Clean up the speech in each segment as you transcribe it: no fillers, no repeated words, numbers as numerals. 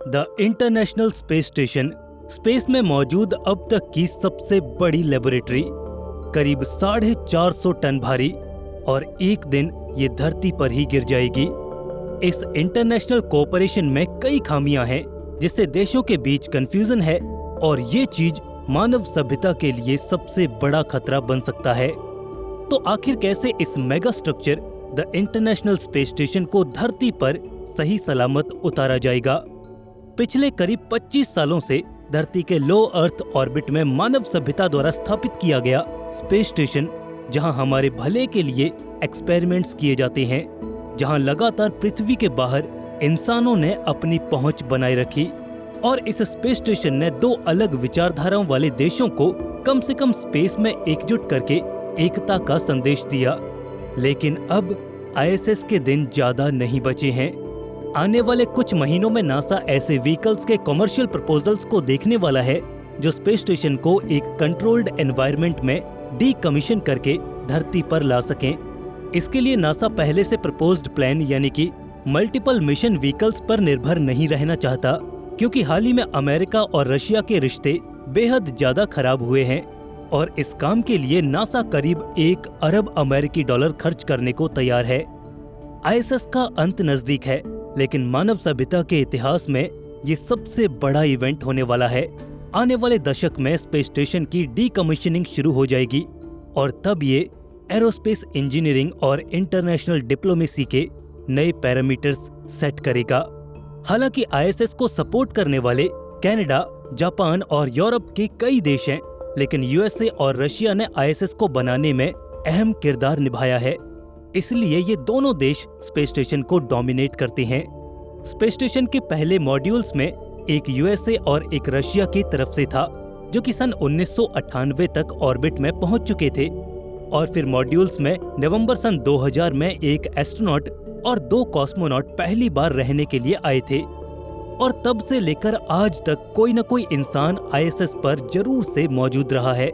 The international space station space में मौजूद अब तक की सबसे बड़ी लेबोरेटरी, करीब 450 टन भारी, और एक दिन ये धरती पर ही गिर जाएगी। इस इंटरनेशनल कोऑपरेशन में कई खामियां हैं, जिससे देशों के बीच कंफ्यूजन है और ये चीज मानव सभ्यता के लिए सबसे बड़ा खतरा बन सकता है। तो आखिर कैसे इस mega structure the international space station को धरती पर सही सलामत उतारा जाएगा? पिछले करीब 25 सालों से धरती के लो अर्थ ऑर्बिट में मानव सभ्यता द्वारा स्थापित किया गया स्पेस स्टेशन, जहां हमारे भले के लिए एक्सपेरिमेंट्स किए जाते हैं, जहां लगातार पृथ्वी के बाहर इंसानों ने अपनी पहुंच बनाए रखी, और इस स्पेस स्टेशन ने दो अलग विचारधाराओं वाले देशों को कम से कम स्पेस में एकजुट करके एकता का संदेश दिया। लेकिन अब आईएसएस के दिन ज्यादा नहीं बचे हैं। आने वाले कुछ महीनों में नासा ऐसे व्हीकल्स के कमर्शियल प्रपोजल्स को देखने वाला है जो स्पेस स्टेशन को एक कंट्रोल्ड एनवायरनमेंट में डीकमीशन करके धरती पर ला सकें। इसके लिए नासा पहले से प्रपोज्ड प्लान यानी कि मल्टीपल मिशन व्हीकल्स पर निर्भर नहीं रहना चाहता, क्योंकि हाल ही में अमेरिका और रशिया के रिश्ते बेहद ज्यादा खराब हुए हैं और इस काम के लिए नासा करीब 1 अरब अमेरिकी डॉलर खर्च करने को तैयार है। आईएसएस का अंत नजदीक है, लेकिन मानव सभ्यता के इतिहास में ये सबसे बड़ा इवेंट होने वाला है। आने वाले दशक में स्पेस स्टेशन की डीकमीशनिंग शुरू हो जाएगी और तब ये एरोस्पेस इंजीनियरिंग और इंटरनेशनल डिप्लोमेसी के नए पैरामीटर्स सेट करेगा। हालांकि आईएसएस को सपोर्ट करने वाले कनाडा, जापान और यूरोप के कई देश हैं, लेकिन यूएसए और रशिया ने आईएसएस को बनाने में अहम किरदार निभाया है। इसलिए ये दोनों देश स्पेस स्टेशन को डोमिनेट करते हैं। स्पेस स्टेशन के पहले मॉड्यूल्स में एक यूएसए और एक रशिया की तरफ से था, जो कि सन 1998 तक ऑर्बिट में पहुंच चुके थे, और फिर मॉड्यूल्स में नवंबर सन 2000 में एक एस्ट्रोनॉट और 2 कॉस्मोनॉट पहली बार रहने के लिए आए थे, और तब से लेकर आज तक कोई न कोई इंसान आईएसएस पर जरूर से मौजूद रहा है।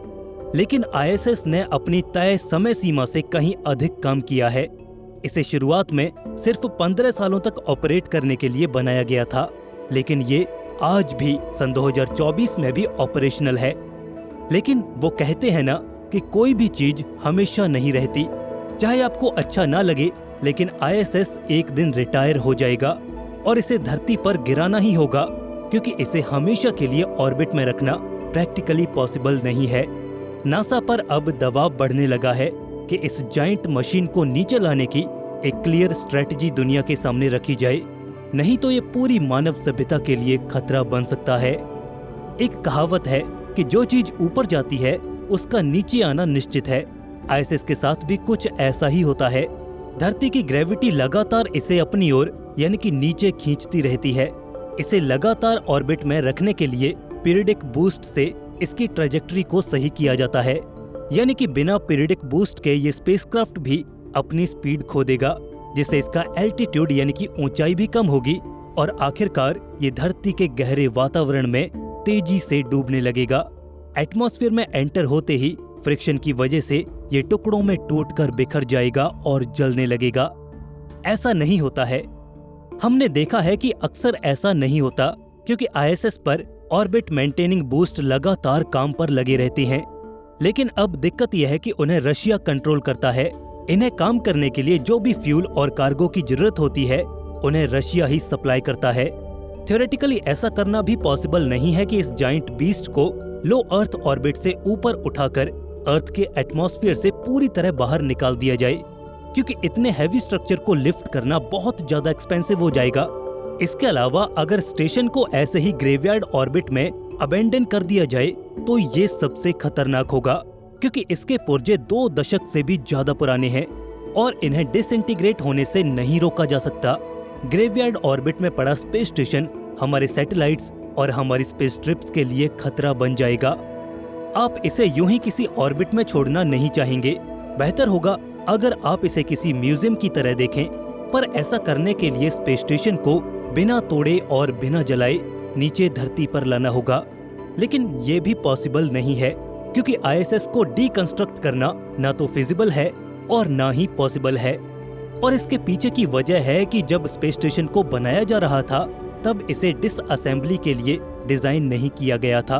लेकिन आईएसएस ने अपनी तय समय सीमा से कहीं अधिक काम किया है। इसे शुरुआत में सिर्फ 15 सालों तक ऑपरेट करने के लिए बनाया गया था, लेकिन ये आज भी सन 2024 में भी ऑपरेशनल है। लेकिन वो कहते हैं ना कि कोई भी चीज हमेशा नहीं रहती। चाहे आपको अच्छा ना लगे, लेकिन आईएसएस एक दिन रिटायर हो जाएगा और इसे धरती पर गिराना ही होगा, क्योंकि इसे हमेशा के लिए ऑर्बिट में रखना प्रैक्टिकली पॉसिबल नहीं है। नासा पर अब दबाव बढ़ने लगा है कि इस जाइंट मशीन को नीचे लाने की एक क्लियर स्ट्रेटजी दुनिया के सामने रखी जाए, नहीं तो ये पूरी मानव सभ्यता के लिए खतरा बन सकता है। एक कहावत है कि जो चीज ऊपर जाती है उसका नीचे आना निश्चित है। आईएसएस के साथ भी कुछ ऐसा ही होता है। धरती की ग्रेविटी लगातार इसे अपनी ओर यानी कि नीचे खींचती रहती है। इसे लगातार ऑर्बिट में रखने के लिए पीरियडिक बूस्ट से इसकी ट्रैजेक्टरी को सही किया जाता है, यानी कि बिना पीरियडिक बूस्ट के ये स्पेसक्राफ्ट भी अपनी स्पीड खो देगा, जिससे इसका एल्टीट्यूड यानी कि ऊंचाई भी कम होगी और आखिरकार ये धरती के गहरे वातावरण में तेजी से डूबने लगेगा। एटमॉस्फेयर में एंटर होते ही फ्रिक्शन की वजह से ये टुकड़ों में टूटकर बिखर जाएगा और जलने लगेगा। ऐसा नहीं होता है। हमने देखा है कि अक्सर ऐसा नहीं होता, क्योंकि आईएसएस पर ऑर्बिट मेंटेनिंग बूस्ट लगातार काम पर लगे रहते हैं। लेकिन अब दिक्कत यह है कि उन्हें रशिया कंट्रोल करता है। इन्हें काम करने के लिए जो भी फ्यूल और कार्गो की जरूरत होती है, उन्हें रशिया ही सप्लाई करता है। थ्योरेटिकली ऐसा करना भी पॉसिबल नहीं है कि इस जाइंट बीस्ट को लो अर्थ ऑर्बिट से ऊपर उठाकर अर्थ के एटमॉस्फेयर से पूरी तरह बाहर निकाल दिया जाए, क्योंकि इतने हैवी स्ट्रक्चर को लिफ्ट करना बहुत ज्यादा एक्सपेंसिव हो जाएगा। इसके अलावा अगर स्टेशन को ऐसे ही ग्रेवयार्ड ऑर्बिट में अबेंडन कर दिया जाए तो ये सबसे खतरनाक होगा, क्योंकि इसके पुर्जे 2 दशक से भी ज्यादा पुराने हैं और इन्हें डिसइंटीग्रेट होने से नहीं रोका जा सकता। ग्रेवयार्ड ऑर्बिट में पड़ा स्पेस स्टेशन हमारे सैटेलाइट्स और हमारी स्पेस ट्रिप्स के लिए खतरा बन जाएगा। आप इसे यूं ही किसी ऑर्बिट में छोड़ना नहीं चाहेंगे। बेहतर होगा अगर आप इसे किसी म्यूजियम की तरह देखें, पर ऐसा करने के लिए स्पेस स्टेशन को बिना तोड़े और बिना जलाए नीचे धरती पर लाना होगा। लेकिन ये भी पॉसिबल नहीं है, क्योंकि आईएसएस को डीकंस्ट्रक्ट करना ना तो फिजिबल है और ना ही पॉसिबल है। और इसके पीछे की वजह है कि जब स्पेस स्टेशन को बनाया जा रहा था तब इसे डिसअसेंबली के लिए डिजाइन नहीं किया गया था।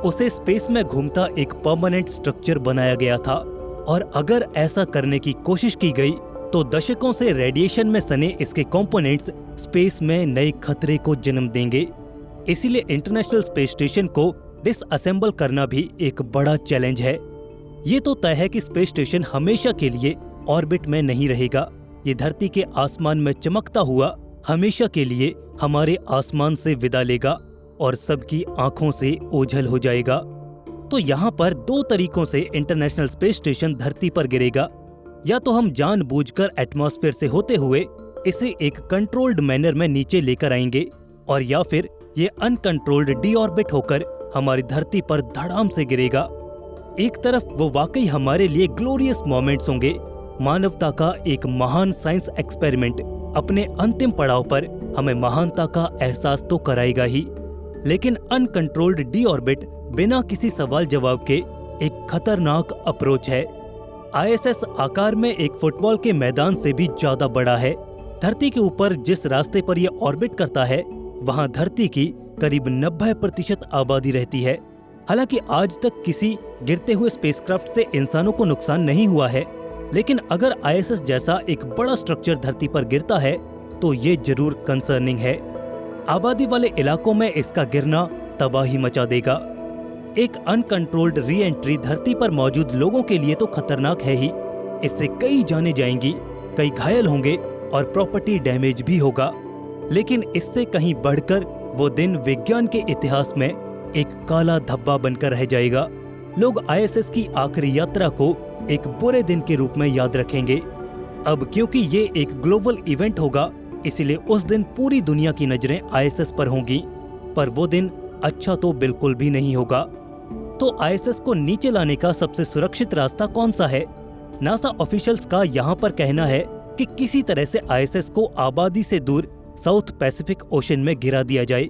उसे स्पेस में घूमता एक परमानेंट स्ट्रक्चर बनाया गया था, और अगर ऐसा करने की कोशिश की गई तो दशकों से रेडिएशन में सने इसके कंपोनेंट्स स्पेस में नए खतरे को जन्म देंगे। इसीलिए इंटरनेशनल स्पेस स्टेशन को डिसअसेंबल करना भी एक बड़ा चैलेंज है। ये तो तय है कि स्पेस स्टेशन हमेशा के लिए ऑर्बिट में नहीं रहेगा। ये धरती के आसमान में चमकता हुआ हमेशा के लिए हमारे आसमान से विदा लेगा और सबकी आंखों से ओझल हो जाएगा। तो यहाँ पर दो तरीकों से इंटरनेशनल स्पेस स्टेशन धरती पर गिरेगा। या तो हम जानबूझकर एटमॉस्फेयर से होते हुए इसे एक कंट्रोल्ड मैनर में नीचे लेकर आएंगे, और या फिर ये अनकंट्रोल्ड डीऑर्बिट होकर हमारी धरती पर धड़ाम से गिरेगा। एक तरफ वो वाकई हमारे लिए ग्लोरियस मोमेंट्स होंगे, मानवता का एक महान साइंस एक्सपेरिमेंट अपने अंतिम पड़ाव पर हमें महानता का एहसास तो कराएगा ही, लेकिन अनकंट्रोल्ड डीऑर्बिट बिना किसी सवाल जवाब के एक खतरनाक अप्रोच है। आईएसएस आकार में एक फुटबॉल के मैदान से भी ज्यादा बड़ा है। धरती के ऊपर जिस रास्ते पर यह ऑर्बिट करता है वहां धरती की करीब 90% आबादी रहती है। हालांकि आज तक किसी गिरते हुए स्पेसक्राफ्ट से इंसानों को नुकसान नहीं हुआ है, लेकिन अगर आईएसएस जैसा एक बड़ा स्ट्रक्चर धरती पर गिरता है तो ये जरूर कंसर्निंग है। आबादी वाले इलाकों में इसका गिरना तबाही मचा देगा। एक अनकंट्रोल्ड री एंट्री धरती पर मौजूद लोगों के लिए तो खतरनाक है ही, इससे कई जानें जाएंगी, कई घायल होंगे और प्रॉपर्टी डैमेज भी होगा। लेकिन इससे कहीं बढ़कर वो दिन विज्ञान के इतिहास में एक काला धब्बा बनकर रह जाएगा। लोग आईएसएस की आखिरी यात्रा को एक बुरे दिन के रूप में याद रखेंगे। अब क्योंकि ये एक ग्लोबल इवेंट होगा, इसलिए उस दिन पूरी दुनिया की नजरें आईएसएस पर होंगी, पर वो दिन अच्छा तो बिल्कुल भी नहीं होगा। तो आईएसएस को नीचे लाने का सबसे सुरक्षित रास्ता कौन सा है? नासा ऑफिशियल्स का यहाँ पर कहना है कि किसी तरह से आईएसएस को आबादी से दूर साउथ पैसिफिक ओशन में गिरा दिया जाए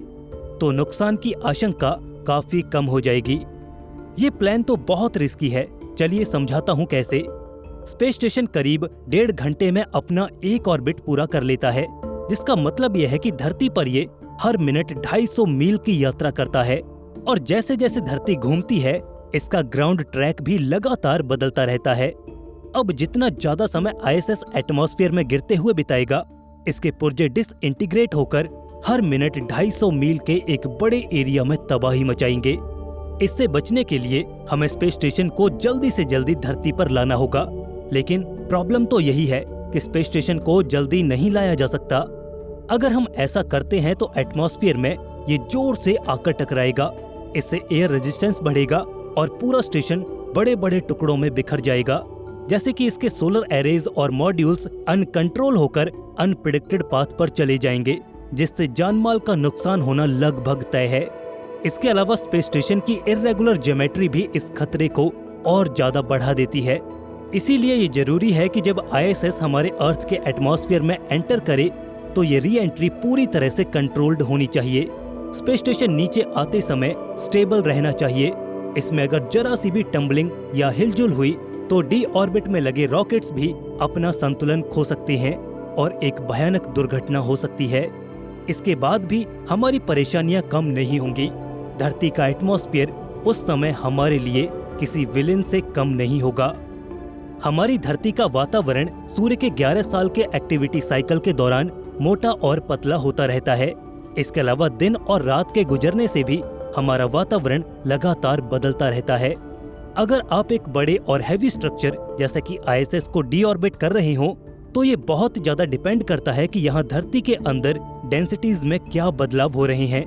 तो नुकसान की आशंका काफी कम हो जाएगी। ये प्लान तो बहुत रिस्की है, चलिए समझाता हूँ कैसे। स्पेस स्टेशन करीब 1.5 घंटे में अपना एक ऑर्बिट पूरा कर लेता है, जिसका मतलब यह है कि धरती पर ये हर मिनट 250 मील की यात्रा करता है, और जैसे जैसे धरती घूमती है इसका ग्राउंड ट्रैक भी लगातार बदलता रहता है। अब जितना ज्यादा समय आईएसएस एटमॉस्फेयर में गिरते हुए बिताएगा, इसके पुर्जे डिसइंटीग्रेट होकर हर मिनट 250 मील के एक बड़े एरिया में तबाही मचाएंगे। इससे बचने के लिए हमें स्पेस स्टेशन को जल्दी से जल्दी धरती पर लाना होगा, लेकिन प्रॉब्लम तो यही है कि स्पेस स्टेशन को जल्दी नहीं लाया जा सकता। अगर हम ऐसा करते हैं तो एटमॉस्फेयर में ये जोर से आकर टकराएगा, इससे एयर रेजिस्टेंस बढ़ेगा और पूरा स्टेशन बड़े बड़े टुकड़ों में बिखर जाएगा। जैसे कि इसके सोलर एरेज और मॉड्यूल्स अनकंट्रोल होकर अनप्रेडिक्टेड पाथ पर चले जाएंगे, जिससे जानमाल का नुकसान होना लगभग तय है। इसके अलावा स्पेस स्टेशन की इर्रेगुलर ज्योमेट्री भी इस खतरे को और ज्यादा बढ़ा देती है। इसीलिए ये जरूरी है कि जब आईएसएस हमारे अर्थ के एटमॉस्फेयर में एंटर करे तो ये री एंट्री पूरी तरह से कंट्रोल्ड होनी चाहिए। स्पेस स्टेशन नीचे आते समय स्टेबल रहना चाहिए। इसमें अगर जरा सी भी टम्बलिंग या हिलजुल हुई तो डी ऑर्बिट में लगे रॉकेट्स भी अपना संतुलन खो सकते हैं और एक भयानक दुर्घटना हो सकती है। इसके बाद भी हमारी परेशानियां कम नहीं होंगी। धरती का एटमॉस्फेयर उस समय हमारे लिए किसी विलेन से कम नहीं होगा। हमारी धरती का वातावरण सूर्य के 11 साल के एक्टिविटी साइकिल के दौरान मोटा और पतला होता रहता है। इसके अलावा दिन और रात के गुजरने से भी हमारा वातावरण लगातार बदलता रहता है। अगर आप एक बड़े और हैवी स्ट्रक्चर जैसे कि आईएसएस को डीऑर्बिट कर रहे हो तो ये बहुत ज्यादा डिपेंड करता है कि यहाँ धरती के अंदर डेंसिटीज में क्या बदलाव हो रहे हैं।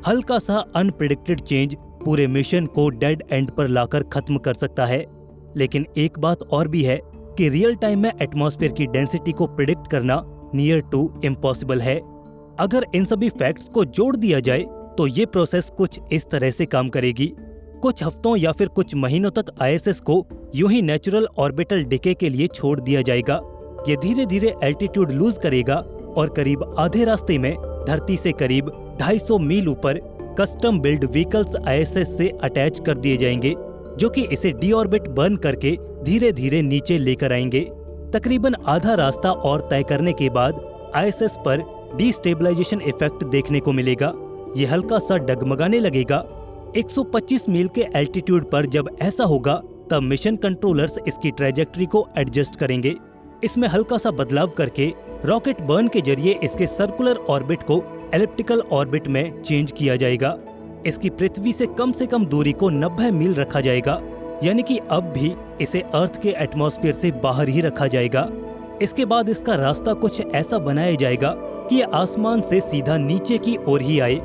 हल्का सा अनप्रेडिक्टेड चेंज पूरे मिशन को डेड एंड पर लाकर खत्म कर सकता है। लेकिन एक बात और भी है कि रियल टाइम में एटमॉस्फेयर की डेंसिटी को प्रिडिक्ट करना नियर टू इम्पॉसिबल है। अगर इन सभी फैक्ट्स को जोड़ दिया जाए तो ये प्रोसेस कुछ इस तरह से काम करेगी। कुछ हफ्तों या फिर कुछ महीनों तक आईएसएस को यूं ही नेचुरल ऑर्बिटल डिके के लिए छोड़ दिया जाएगा। ये धीरे धीरे एल्टीट्यूड लूज करेगा और करीब आधे रास्ते में धरती से करीब 250 मील ऊपर कस्टम बिल्ड व्हीकल्स आईएसएस से अटैच कर दिए जाएंगे, जो कि इसे डीऑर्बिट बर्न करके धीरे धीरे नीचे लेकर आएंगे। तकरीबन आधा रास्ता और तय करने के बाद आईएसएस पर डिस्टेबलाइजेशन इफेक्ट देखने को मिलेगा। ये हल्का सा डगमगाने लगेगा। 125 मील के एल्टीट्यूड पर जब ऐसा होगा तब मिशन कंट्रोलर्स इसकी ट्रैजेक्टरी को एडजस्ट करेंगे। इसमें हल्का सा बदलाव करके रॉकेट बर्न के जरिए इसके सर्कुलर ऑर्बिट को एलिप्टिकल ऑर्बिट में चेंज किया जाएगा। इसकी पृथ्वी से कम दूरी को 90 मील रखा जाएगा, यानी कि अब भी इसे अर्थ के एटमॉस्फेयर से बाहर ही रखा जाएगा। इसके बाद इसका रास्ता कुछ ऐसा बनाया जाएगा कि ये आसमान से सीधा नीचे की ओर ही आए।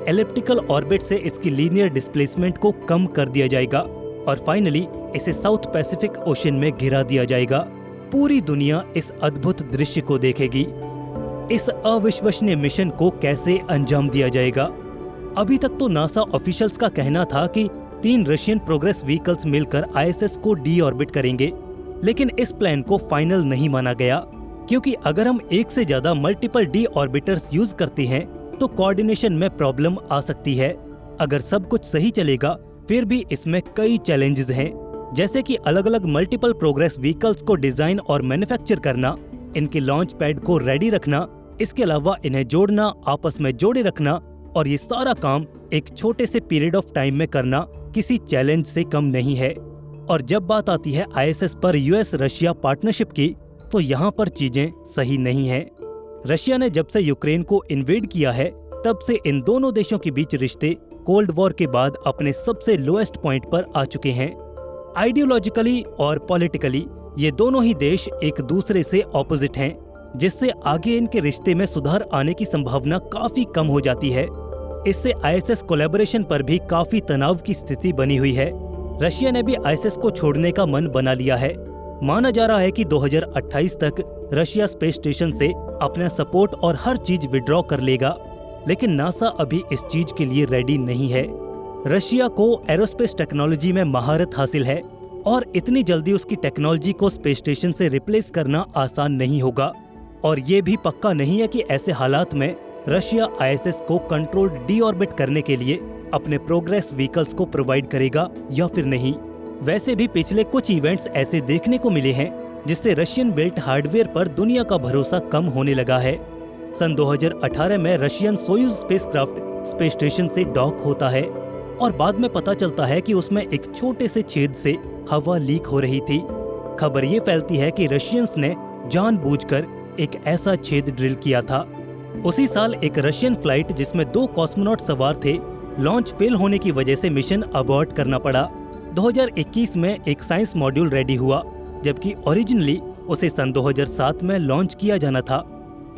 एलिप्टिकल ऑर्बिट से इसकी लीनियर डिस्प्लेसमेंट को कम कर दिया जाएगा और फाइनली इसे साउथ पैसिफिक ओशन में गिरा दिया जाएगा। पूरी दुनिया इस अद्भुत दृश्य को देखेगी। इस अविश्वसनीय मिशन को कैसे अंजाम दिया जाएगा? अभी तक तो नासा ऑफिशियल्स का कहना था कि 3 रशियन प्रोग्रेस व्हीकल्स मिलकर आईएसएस को डी ऑर्बिट करेंगे, लेकिन इस प्लान को फाइनल नहीं माना गया, क्योंकि अगर हम एक से ज्यादा मल्टीपल डी ऑर्बिटर्स यूज करते हैं तो कोऑर्डिनेशन में प्रॉब्लम आ सकती है। अगर सब कुछ सही चलेगा फिर भी इसमें कई चैलेंजेस हैं, जैसे कि अलग अलग मल्टीपल प्रोग्रेस व्हीकल्स को डिजाइन और मैन्युफैक्चर करना, इनके लॉन्च पैड को रेडी रखना, इसके अलावा इन्हें जोड़ना, आपस में जोड़े रखना, और ये सारा काम एक छोटे से पीरियड ऑफ टाइम में करना किसी चैलेंज से कम नहीं है। और जब बात आती है आईएसएस पर यूएस रशिया पार्टनरशिप की, तो यहाँ पर चीजें सही नहीं है। रशिया ने जब से यूक्रेन को इन्वेड किया है तब से इन दोनों देशों के बीच रिश्ते कोल्ड वॉर के बाद अपने सबसे लोएस्ट पॉइंट पर आ चुके हैं। आइडियोलॉजिकली और पॉलिटिकली ये दोनों ही देश एक दूसरे से ऑपोजिट हैं, जिससे आगे इनके रिश्ते में सुधार आने की संभावना काफी कम हो जाती है। इससे आईएसएस कोलैबोरेशन पर भी काफी तनाव की स्थिति बनी हुई है। रशिया ने भी आईएसएस को छोड़ने का मन बना लिया है। माना जा रहा है कि 2028 तक रशिया स्पेस स्टेशन से अपना सपोर्ट और हर चीज विड्रॉ कर लेगा, लेकिन नासा अभी इस चीज के लिए रेडी नहीं है। रशिया को एरोस्पेस टेक्नोलॉजी में महारत हासिल है और इतनी जल्दी उसकी टेक्नोलॉजी को स्पेस स्टेशन से रिप्लेस करना आसान नहीं होगा। और ये भी पक्का नहीं है कि ऐसे हालात में रशिया आईएसएस को कंट्रोल्ड डी ऑर्बिट करने के लिए अपने प्रोग्रेस व्हीकल्स को प्रोवाइड करेगा या फिर नहीं। वैसे भी पिछले कुछ इवेंट्स ऐसे देखने को मिले हैं जिससे रशियन बिल्ट हार्डवेयर पर दुनिया का भरोसा कम होने लगा है। सन 2018 में Russian Soyuz spacecraft space station से डॉक होता है और बाद में पता चलता है कि उसमें एक छोटे से छेद से हवा लीक हो रही थी। खबर ये फैलती है कि रशियंस ने जानबूझकर एक ऐसा छेद ड्रिल किया था। उसी साल एक रशियन फ्लाइट जिसमें 2 कॉस्मोनॉट सवार थे, लॉन्च फेल होने की वजह से मिशन अबॉर्ट करना पड़ा। 2021 में एक साइंस मॉड्यूल रेडी हुआ, जबकि ओरिजिनली उसे सन 2007 में लॉन्च किया जाना था।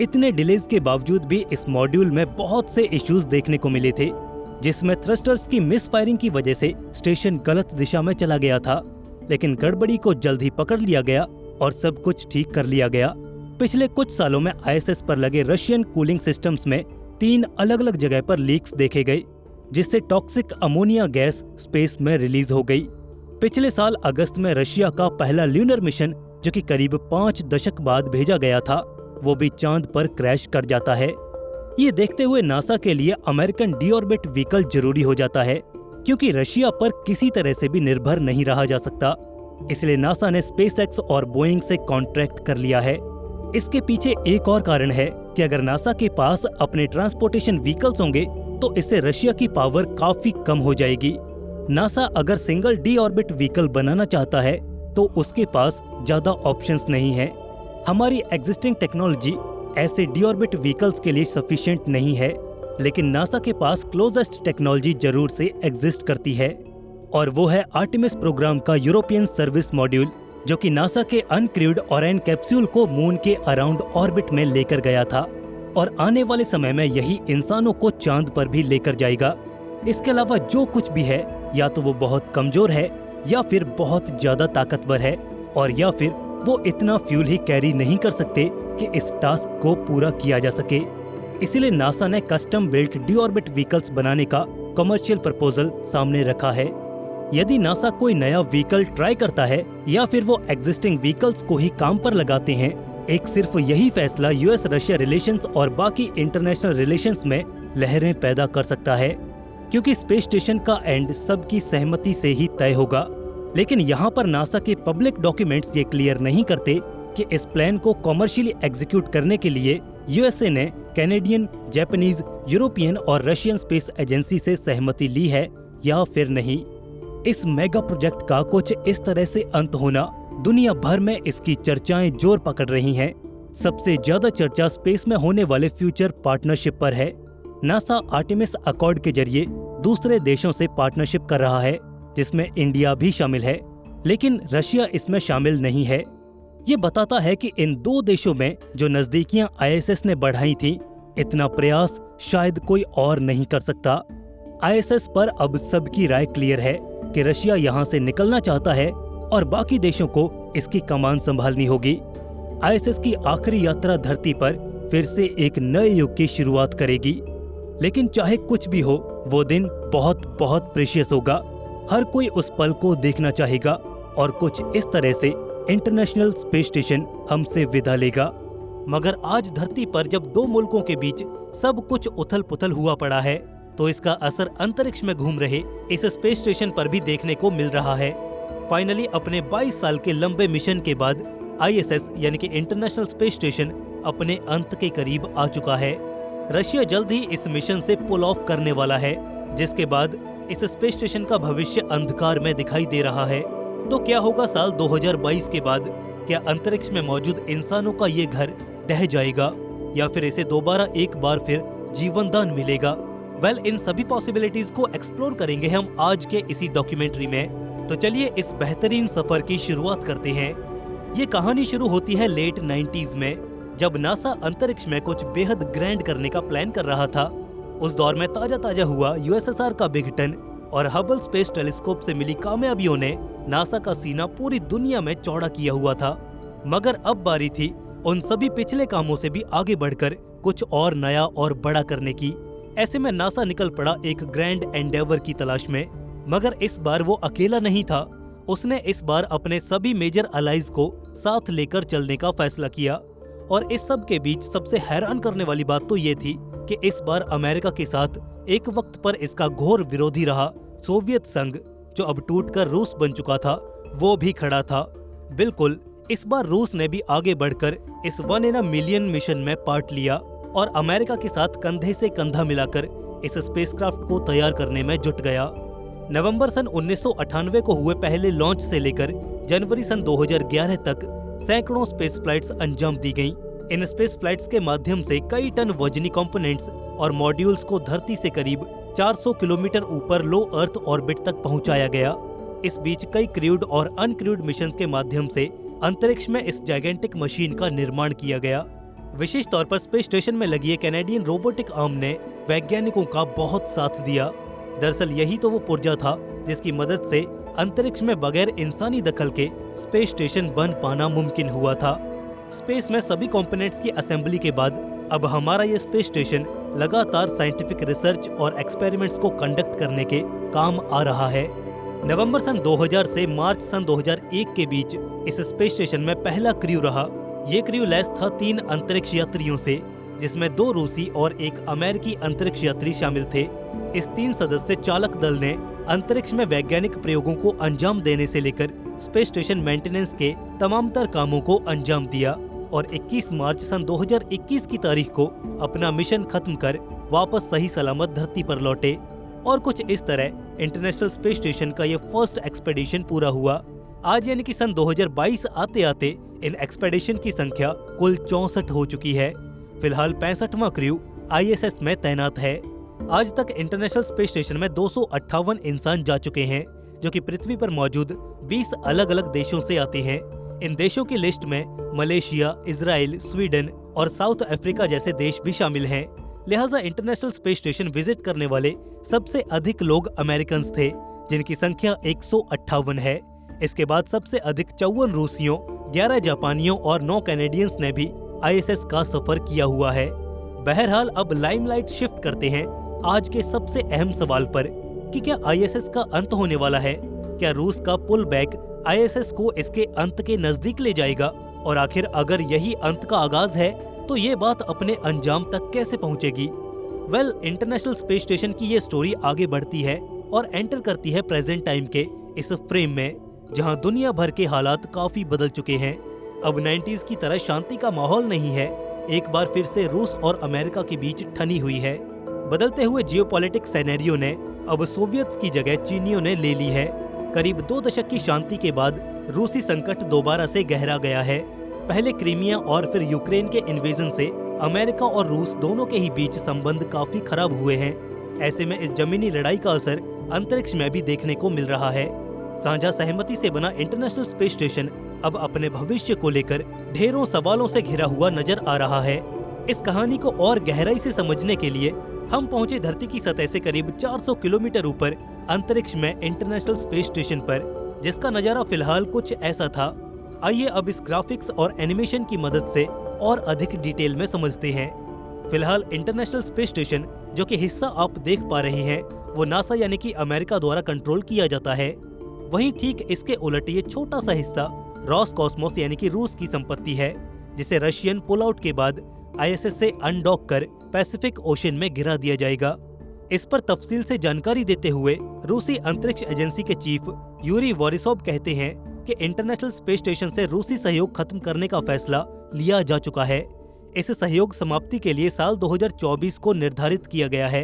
इतने डिलेज के बावजूद भी इस मॉड्यूल में बहुत से इश्यूज देखने को मिले थे, जिसमें थ्रस्टर्स की मिसफायरिंग की वजह से स्टेशन गलत दिशा में चला गया था। लेकिन गड़बड़ी को जल्द ही पकड़ लिया गया और सब कुछ ठीक कर लिया गया। पिछले कुछ सालों में आईएसएस पर लगे रशियन कूलिंग सिस्टम्स में 3 अलग अलग जगह पर लीक्स देखे गए, जिससे टॉक्सिक अमोनिया गैस स्पेस में रिलीज हो गई। पिछले साल अगस्त में रशिया का पहला ल्यूनर मिशन, जो कि करीब 5 दशक बाद भेजा गया था, वो भी चांद पर क्रैश कर जाता है। ये देखते हुए नासा के लिए अमेरिकन डी ऑर्बिट व्हीकल जरूरी हो जाता है, क्योंकि रशिया पर किसी तरह से भी निर्भर नहीं रहा जा सकता। इसलिए नासा ने स्पेसएक्स और बोइंग से कॉन्ट्रैक्ट कर लिया है। इसके पीछे एक और कारण है कि अगर नासा के पास अपने ट्रांसपोर्टेशन व्हीकल्स होंगे तो इससे रशिया की पावर काफी कम हो जाएगी। नासा अगर सिंगल डी ऑर्बिट व्हीकल बनाना चाहता है तो उसके पास ज्यादा ऑप्शंस नहीं है। हमारी एग्जिस्टिंग टेक्नोलॉजी ऐसे डी ऑर्बिट व्हीकल्स के लिए सफिशिएंट नहीं है, लेकिन नासा के पास क्लोजेस्ट टेक्नोलॉजी जरूर से एग्जिस्ट करती है, और वो है आर्टेमिस प्रोग्राम का यूरोपियन सर्विस मॉड्यूल, जो कि नासा के अनक्रूड ओरायन कैप्सूल को मून के अराउंड ऑर्बिट में लेकर गया था, और आने वाले समय में यही इंसानों को चांद पर भी लेकर जाएगा। इसके अलावा जो कुछ भी है, या तो वो बहुत कमजोर है या फिर बहुत ज्यादा ताकतवर है, और या फिर वो इतना फ्यूल ही कैरी नहीं कर सकते कि इस टास्क को पूरा किया जा सके। इसीलिए नासा ने custom built D orbit vehicles बनाने का कमर्शियल प्रपोजल सामने रखा है। यदि नासा कोई नया व्हीकल ट्राई करता है या फिर वो एग्जिस्टिंग व्हीकल्स को ही काम पर लगाते हैं, एक सिर्फ यही फैसला यूएस रशिया रिलेशंस और बाकी इंटरनेशनल रिलेशंस में लहरें पैदा कर सकता है, क्योंकि स्पेस स्टेशन का एंड सबकी सहमति से ही तय होगा। लेकिन यहाँ पर नासा के पब्लिक डॉक्यूमेंट्स ये क्लियर नहीं करते कि इस प्लान को कॉमर्शियली एग्जीक्यूट करने के लिए यूएसए ने कैनेडियन, जापानीज, यूरोपियन और रशियन स्पेस एजेंसी से सहमति ली है या फिर नहीं। इस मेगा प्रोजेक्ट का कुछ इस तरह से अंत होना, दुनिया भर में इसकी चर्चाएं जोर पकड़ रही हैं। सबसे ज्यादा चर्चा स्पेस में होने वाले फ्यूचर पार्टनरशिप पर है। नासा आर्टेमिस अकॉर्ड के जरिए दूसरे देशों से पार्टनरशिप कर रहा है, जिसमें इंडिया भी शामिल है, लेकिन रशिया इसमें शामिल नहीं है। ये बताता है कि इन दो देशों में जो नजदीकियां आईएसएस ने बढ़ाई थी, इतना प्रयास शायद कोई और नहीं कर सकता। आईएसएस पर अब सबकी राय क्लियर है कि रशिया यहाँ से निकलना चाहता है और बाकी देशों को इसकी कमान संभालनी होगी। आईएसएस की आखिरी यात्रा धरती पर फिर से एक नए युग की शुरुआत करेगी। लेकिन चाहे कुछ भी हो, वो दिन बहुत बहुत प्रेशियस होगा। हर कोई उस पल को देखना चाहेगा और कुछ इस तरह से इंटरनेशनल स्पेस स्टेशन हमसे विदा लेगा। मगर आज धरती पर जब दो मुल्कों के बीच सब कुछ उथल पुथल हुआ पड़ा है, तो इसका असर अंतरिक्ष में घूम रहे इस स्पेस स्टेशन पर भी देखने को मिल रहा है। फाइनली अपने 22 साल के लंबे मिशन के बाद आईएसएस यानी कि इंटरनेशनल स्पेस स्टेशन अपने अंत के करीब आ चुका है। रशिया जल्द ही इस मिशन से पुल ऑफ करने वाला है, जिसके बाद इस स्पेस स्टेशन का भविष्य अंधकार में दिखाई दे रहा है। तो क्या होगा साल 2022 के बाद? क्या अंतरिक्ष में मौजूद इंसानों का ये घर ढह जाएगा या फिर इसे दोबारा एक बार फिर जीवन दान मिलेगा? इन सभी पॉसिबिलिटीज को एक्सप्लोर करेंगे हम आज के इसी डॉक्यूमेंट्री में। तो चलिए इस बेहतरीन सफर की शुरुआत करते हैं। ये कहानी शुरू होती है लेट 90s में, जब नासा अंतरिक्ष में कुछ बेहद ग्रैंड करने का प्लान कर रहा था। उस दौर में ताजा हुआ यूएसएसआर का बिग 10 और हबल स्पेस टेलीस्कोप से मिली कामयाबियों ने नासा का सीना पूरी दुनिया में चौड़ा किया हुआ था। मगर अब बारी थी उन सभी पिछले कामों से भी आगे बढ़कर कुछ और नया और बड़ा करने की। ऐसे में नासा निकल पड़ा एक ग्रैंड एंडेवर की तलाश में। मगर इस बार वो अकेला नहीं था। उसने इस बार अपने सभी मेजर अलाइज को साथ लेकर चलने का फैसला किया। और इस सब के बीच सबसे हैरान करने वाली बात तो ये थी कि इस बार अमेरिका के साथ एक वक्त पर इसका घोर विरोधी रहा सोवियत संघ, जो अब टूटकर रूस बन चुका था, वो भी खड़ा था। बिल्कुल, इस बार रूस ने भी आगे बढ़कर इस 1 in a million मिशन में पार्ट लिया और अमेरिका के साथ कंधे से कंधा मिलाकर इस स्पेसक्राफ्ट को तैयार करने में जुट गया। नवंबर सन 1998 को हुए पहले लॉन्च से लेकर जनवरी सन 2011 तक सैकड़ों स्पेस फ्लाइट्स अंजाम दी गईं। इन स्पेस फ्लाइट्स के माध्यम से कई टन वजनी कंपोनेंट्स और मॉड्यूल्स को धरती से करीब 400 किलोमीटर ऊपर लो अर्थ ऑर्बिट तक पहुंचाया गया। इस बीच कई क्रूड और अनक्रूड मिशन के माध्यम से अंतरिक्ष में इस जायगेंटिक मशीन का निर्माण किया गया। विशेष तौर पर स्पेस स्टेशन में लगी कैनेडियन रोबोटिक आर्म ने वैज्ञानिकों का बहुत साथ दिया। दरअसल यही तो वो पुर्जा था जिसकी मदद से अंतरिक्ष में बगैर इंसानी दखल के स्पेस स्टेशन बन पाना मुमकिन हुआ था। स्पेस में सभी कंपोनेंट्स की असेंबली के बाद अब हमारा ये स्पेस स्टेशन लगातार साइंटिफिक रिसर्च और एक्सपेरिमेंट्स को कंडक्ट करने के काम आ रहा है। नवंबर सन 2000 से मार्च सन 2001 के बीच इस स्पेस स्टेशन में पहला क्रू रहा। ये क्रू लैस था 3 अंतरिक्ष यात्रियों से, जिसमें 2 रूसी और 1 अमेरिकी अंतरिक्ष यात्री शामिल थे। इस 3 सदस्य चालक दल ने अंतरिक्ष में वैज्ञानिक प्रयोगों को अंजाम देने से लेकर स्पेस स्टेशन मेंटेनेंस के तमाम तर कामों को अंजाम दिया और 21 मार्च सन 2021 की तारीख को अपना मिशन खत्म कर वापस सही सलामत धरती पर लौटे। और कुछ इस तरह इंटरनेशनल स्पेस स्टेशन का ये फर्स्ट एक्सपेडिशन पूरा हुआ। आज यानी कि सन 2022 आते आते इन एक्सपेडिशन की संख्या कुल 64 हो चुकी है। फिलहाल 65वां क्रू आईएसएस में तैनात है। आज तक इंटरनेशनल स्पेस स्टेशन में 258 इंसान जा चुके हैं, जो कि पृथ्वी पर मौजूद 20 अलग अलग देशों से आते हैं। इन देशों की लिस्ट में मलेशिया, इजराइल, स्वीडन और साउथ अफ्रीका जैसे देश भी शामिल हैं। लिहाजा इंटरनेशनल स्पेस स्टेशन विजिट करने वाले सबसे अधिक लोग अमेरिकन्स थे, जिनकी संख्या 158 है। इसके बाद सबसे अधिक 54 रूसियों, 11 जापानियों और 9 कैनेडियंस ने भी आईएसएस का सफर किया हुआ है। बहरहाल अब लाइमलाइट शिफ्ट करते हैं आज के सबसे अहम सवाल पर कि क्या आईएसएस का अंत होने वाला है? क्या रूस का पुल बैक आईएसएस को इसके अंत के नजदीक ले जाएगा? और आखिर अगर यही अंत का आगाज है तो ये बात अपने अंजाम तक कैसे पहुंचेगी? इंटरनेशनल स्पेस स्टेशन की ये स्टोरी आगे बढ़ती है और एंटर करती है प्रेजेंट टाइम के इस फ्रेम में, जहां दुनिया भर के हालात काफी बदल चुके हैं। अब 90s की तरह शांति का माहौल नहीं है एक बार फिर से रूस और अमेरिका के बीच ठनी हुई है। बदलते हुए जियोपॉलिटिक्स सिनेरियो ने अब सोवियत्स की जगह चीनियों ने ले ली है। करीब 2 दशक की शांति के बाद रूसी संकट दोबारा से गहरा गया है। पहले क्रीमिया और फिर यूक्रेन के इन्वेजन से अमेरिका और रूस दोनों के ही बीच संबंध काफी खराब हुए हैं। ऐसे में इस जमीनी लड़ाई का असर अंतरिक्ष में भी देखने को मिल रहा है। साझा सहमति से बना इंटरनेशनल स्पेस स्टेशन अब अपने भविष्य को लेकर ढेरों सवालों से घिरा हुआ नजर आ रहा है। इस कहानी को और गहराई से समझने के लिए हम पहुंचे धरती की सतह से करीब 400 किलोमीटर ऊपर अंतरिक्ष में इंटरनेशनल स्पेस स्टेशन पर, जिसका नजारा फिलहाल कुछ ऐसा था। आइए अब इस ग्राफिक्स और एनिमेशन की मदद से और अधिक डिटेल में समझते हैं। फिलहाल इंटरनेशनल स्पेस स्टेशन जो कि हिस्सा आप देख पा रहे हैं वो नासा यानी कि अमेरिका द्वारा कंट्रोल किया जाता है। वहीं ठीक इसके उलट ये छोटा सा हिस्सा रॉसकॉस्मोस यानी कि रूस की संपत्ति है, जिसे रशियन पुल आउट के बाद आईएसएस से अनडॉक कर पैसिफिक ओशन में गिरा दिया जाएगा। इस पर तफसील से जानकारी देते हुए रूसी अंतरिक्ष एजेंसी के चीफ यूरी वोरिसोव कहते हैं कि इंटरनेशनल स्पेस स्टेशन से रूसी सहयोग खत्म करने का फैसला लिया जा चुका है। इस सहयोग समाप्ति के लिए साल 2024 को निर्धारित किया गया है,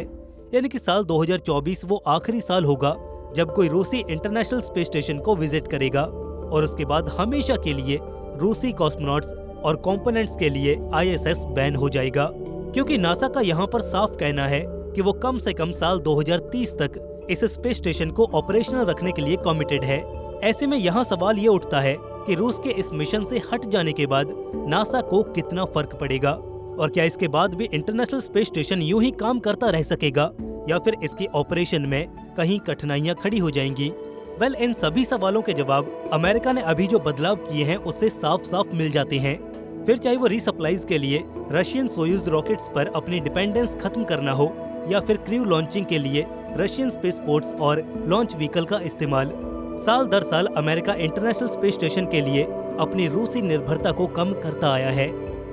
यानी कि साल 2024 वो आखिरी साल होगा जब कोई रूसी इंटरनेशनल स्पेस स्टेशन को विजिट करेगा, और उसके बाद हमेशा के लिए रूसी कॉस्मोनॉट्स और कंपोनेंट्स के लिए आईएसएस बैन हो जाएगा, क्योंकि नासा का यहाँ पर साफ कहना है कि वो कम से कम साल 2030 तक इस स्पेस स्टेशन को ऑपरेशनल रखने के लिए कमिटेड है। ऐसे में यहाँ सवाल ये उठता है कि रूस के इस मिशन से हट जाने के बाद नासा को कितना फर्क पड़ेगा, और क्या इसके बाद भी इंटरनेशनल स्पेस स्टेशन यूं ही काम करता रह सकेगा या फिर इसकी ऑपरेशन में कहीं कठिनाइयां खड़ी हो जाएंगी। वेल, इन सभी सवालों के जवाब अमेरिका ने अभी जो बदलाव किए हैं उससे साफ साफ मिल जाते हैं। फिर चाहे वो रीसप्लाईज के लिए रशियन सोयूज रॉकेट्स पर अपनी डिपेंडेंस खत्म करना हो या फिर क्रू लॉन्चिंग के लिए रशियन स्पेस पोर्ट्स और लॉन्च व्हीकल का इस्तेमाल, साल दर साल अमेरिका इंटरनेशनल स्पेस स्टेशन के लिए अपनी रूसी निर्भरता को कम करता आया है।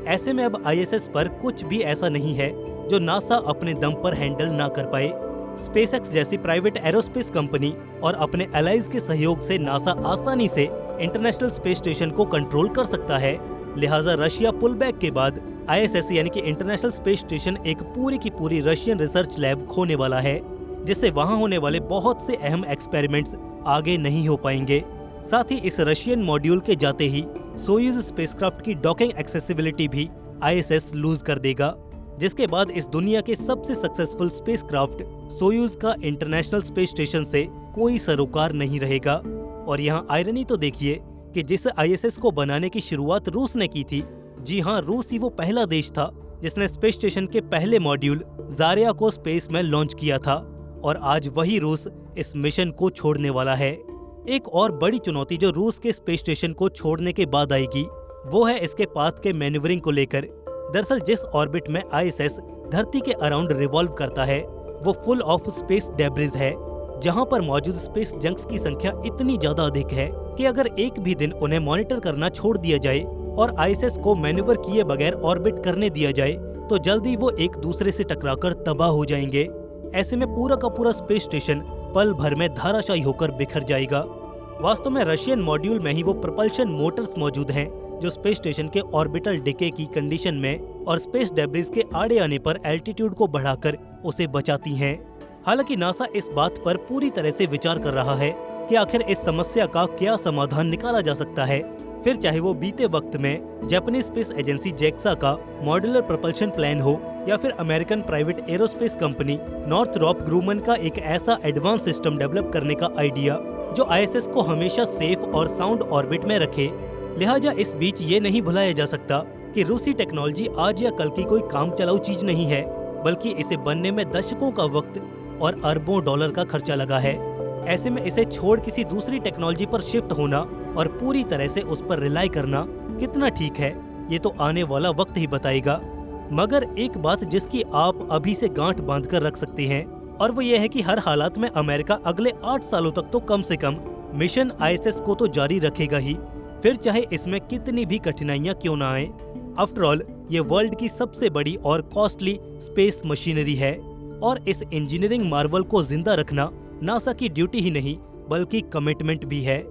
ऐसे में अब आईएसएस पर कुछ भी ऐसा नहीं है जो नासा अपने दम पर हैंडल ना कर पाए। स्पेसएक्स जैसी प्राइवेट एरोस्पेस कंपनी और अपने एलाइज के सहयोग से नासा आसानी से इंटरनेशनल स्पेस स्टेशन को कंट्रोल कर सकता है। लिहाजा रशिया पुल बैक के बाद आईएसएस यानी कि इंटरनेशनल स्पेस स्टेशन एक पूरी की पूरी रशियन रिसर्च लैब खोने वाला है, जिससे वहां होने वाले बहुत से अहम एक्सपेरिमेंट्स आगे नहीं हो पाएंगे। साथ ही इस रशियन मॉड्यूल के जाते ही सोयूज स्पेसक्राफ्ट की डॉकिंग एक्सेसिबिलिटी भी आईएसएस लूज कर देगा, जिसके बाद इस दुनिया के सबसे सक्सेसफुल स्पेसक्राफ्ट सोयूज का इंटरनेशनल स्पेस स्टेशन से कोई सरोकार नहीं रहेगा। और यहाँ आयरनी तो देखिए कि जिस आईएसएस को बनाने की शुरुआत रूस ने की थी, जी हाँ, रूस ही वो पहला देश था जिसने स्पेस स्टेशन के पहले मॉड्यूल जारिया को स्पेस में लॉन्च किया था, और आज वही रूस इस मिशन को छोड़ने वाला है। एक और बड़ी चुनौती जो रूस के स्पेस स्टेशन को छोड़ने के बाद आएगी वो है इसके पाथ के मैन्यूवरिंग को लेकर। दरअसल जिस ऑर्बिट में आईएसएस धरती के अराउंड रिवॉल्व करता है वो फुल ऑफ स्पेस डेब्रिज है, जहां पर मौजूद स्पेस जंक्स की संख्या इतनी ज्यादा अधिक है कि अगर एक भी दिन उन्हें मॉनिटर करना छोड़ दिया जाए और आईएसएस को मैन्यूवर किए बगैर ऑर्बिट करने दिया जाए तो जल्दी वो एक दूसरे से टकराकर तबाह हो जाएंगे। ऐसे में पूरा का पूरा स्पेस स्टेशन पल भर में धाराशायी होकर बिखर जाएगा। वास्तव में रशियन मॉड्यूल में ही वो प्रपल्शन मोटर्स मौजूद हैं जो स्पेस स्टेशन के ऑर्बिटल डिके की कंडीशन में और स्पेस डेब्रिज के आड़े आने पर एल्टीट्यूड को बढ़ाकर उसे बचाती हैं। हालांकि नासा इस बात पर पूरी तरह से विचार कर रहा है कि आखिर इस समस्या का क्या समाधान निकाला जा सकता है। फिर चाहे वो बीते वक्त में जापानीज स्पेस एजेंसी जेक्सा का मॉड्यूलर प्रपल्शन प्लान हो या फिर American private aerospace company Northrop ग्रूमन का एक ऐसा एडवांस सिस्टम डेवलप करने का आइडिया जो आईएसएस को हमेशा सेफ और साउंड ऑर्बिट में रखे। लिहाजा इस बीच ये नहीं भुलाया जा सकता कि रूसी टेक्नोलॉजी आज या कल की कोई काम चलाऊ चीज नहीं है, बल्कि इसे बनने में दशकों का वक्त और अरबों डॉलर का खर्चा लगा है। ऐसे में इसे छोड़ किसी दूसरी टेक्नोलॉजी पर शिफ्ट होना और पूरी तरह से उस पर रिलाई करना कितना ठीक है, ये तो आने वाला वक्त ही बताएगा। मगर एक बात जिसकी आप अभी से गांठ बांध कर रख सकते हैं और वो ये है कि हर हालात में अमेरिका अगले 8 सालों तक तो कम से कम मिशन आईएसएस को तो जारी रखेगा ही, फिर चाहे इसमें कितनी भी कठिनाइयां क्यों ना आए। आफ्टर ऑल ये वर्ल्ड की सबसे बड़ी और कॉस्टली स्पेस मशीनरी है और इस इंजीनियरिंग मार्वल को जिंदा रखना नासा की ड्यूटी ही नहीं बल्कि कमिटमेंट भी है।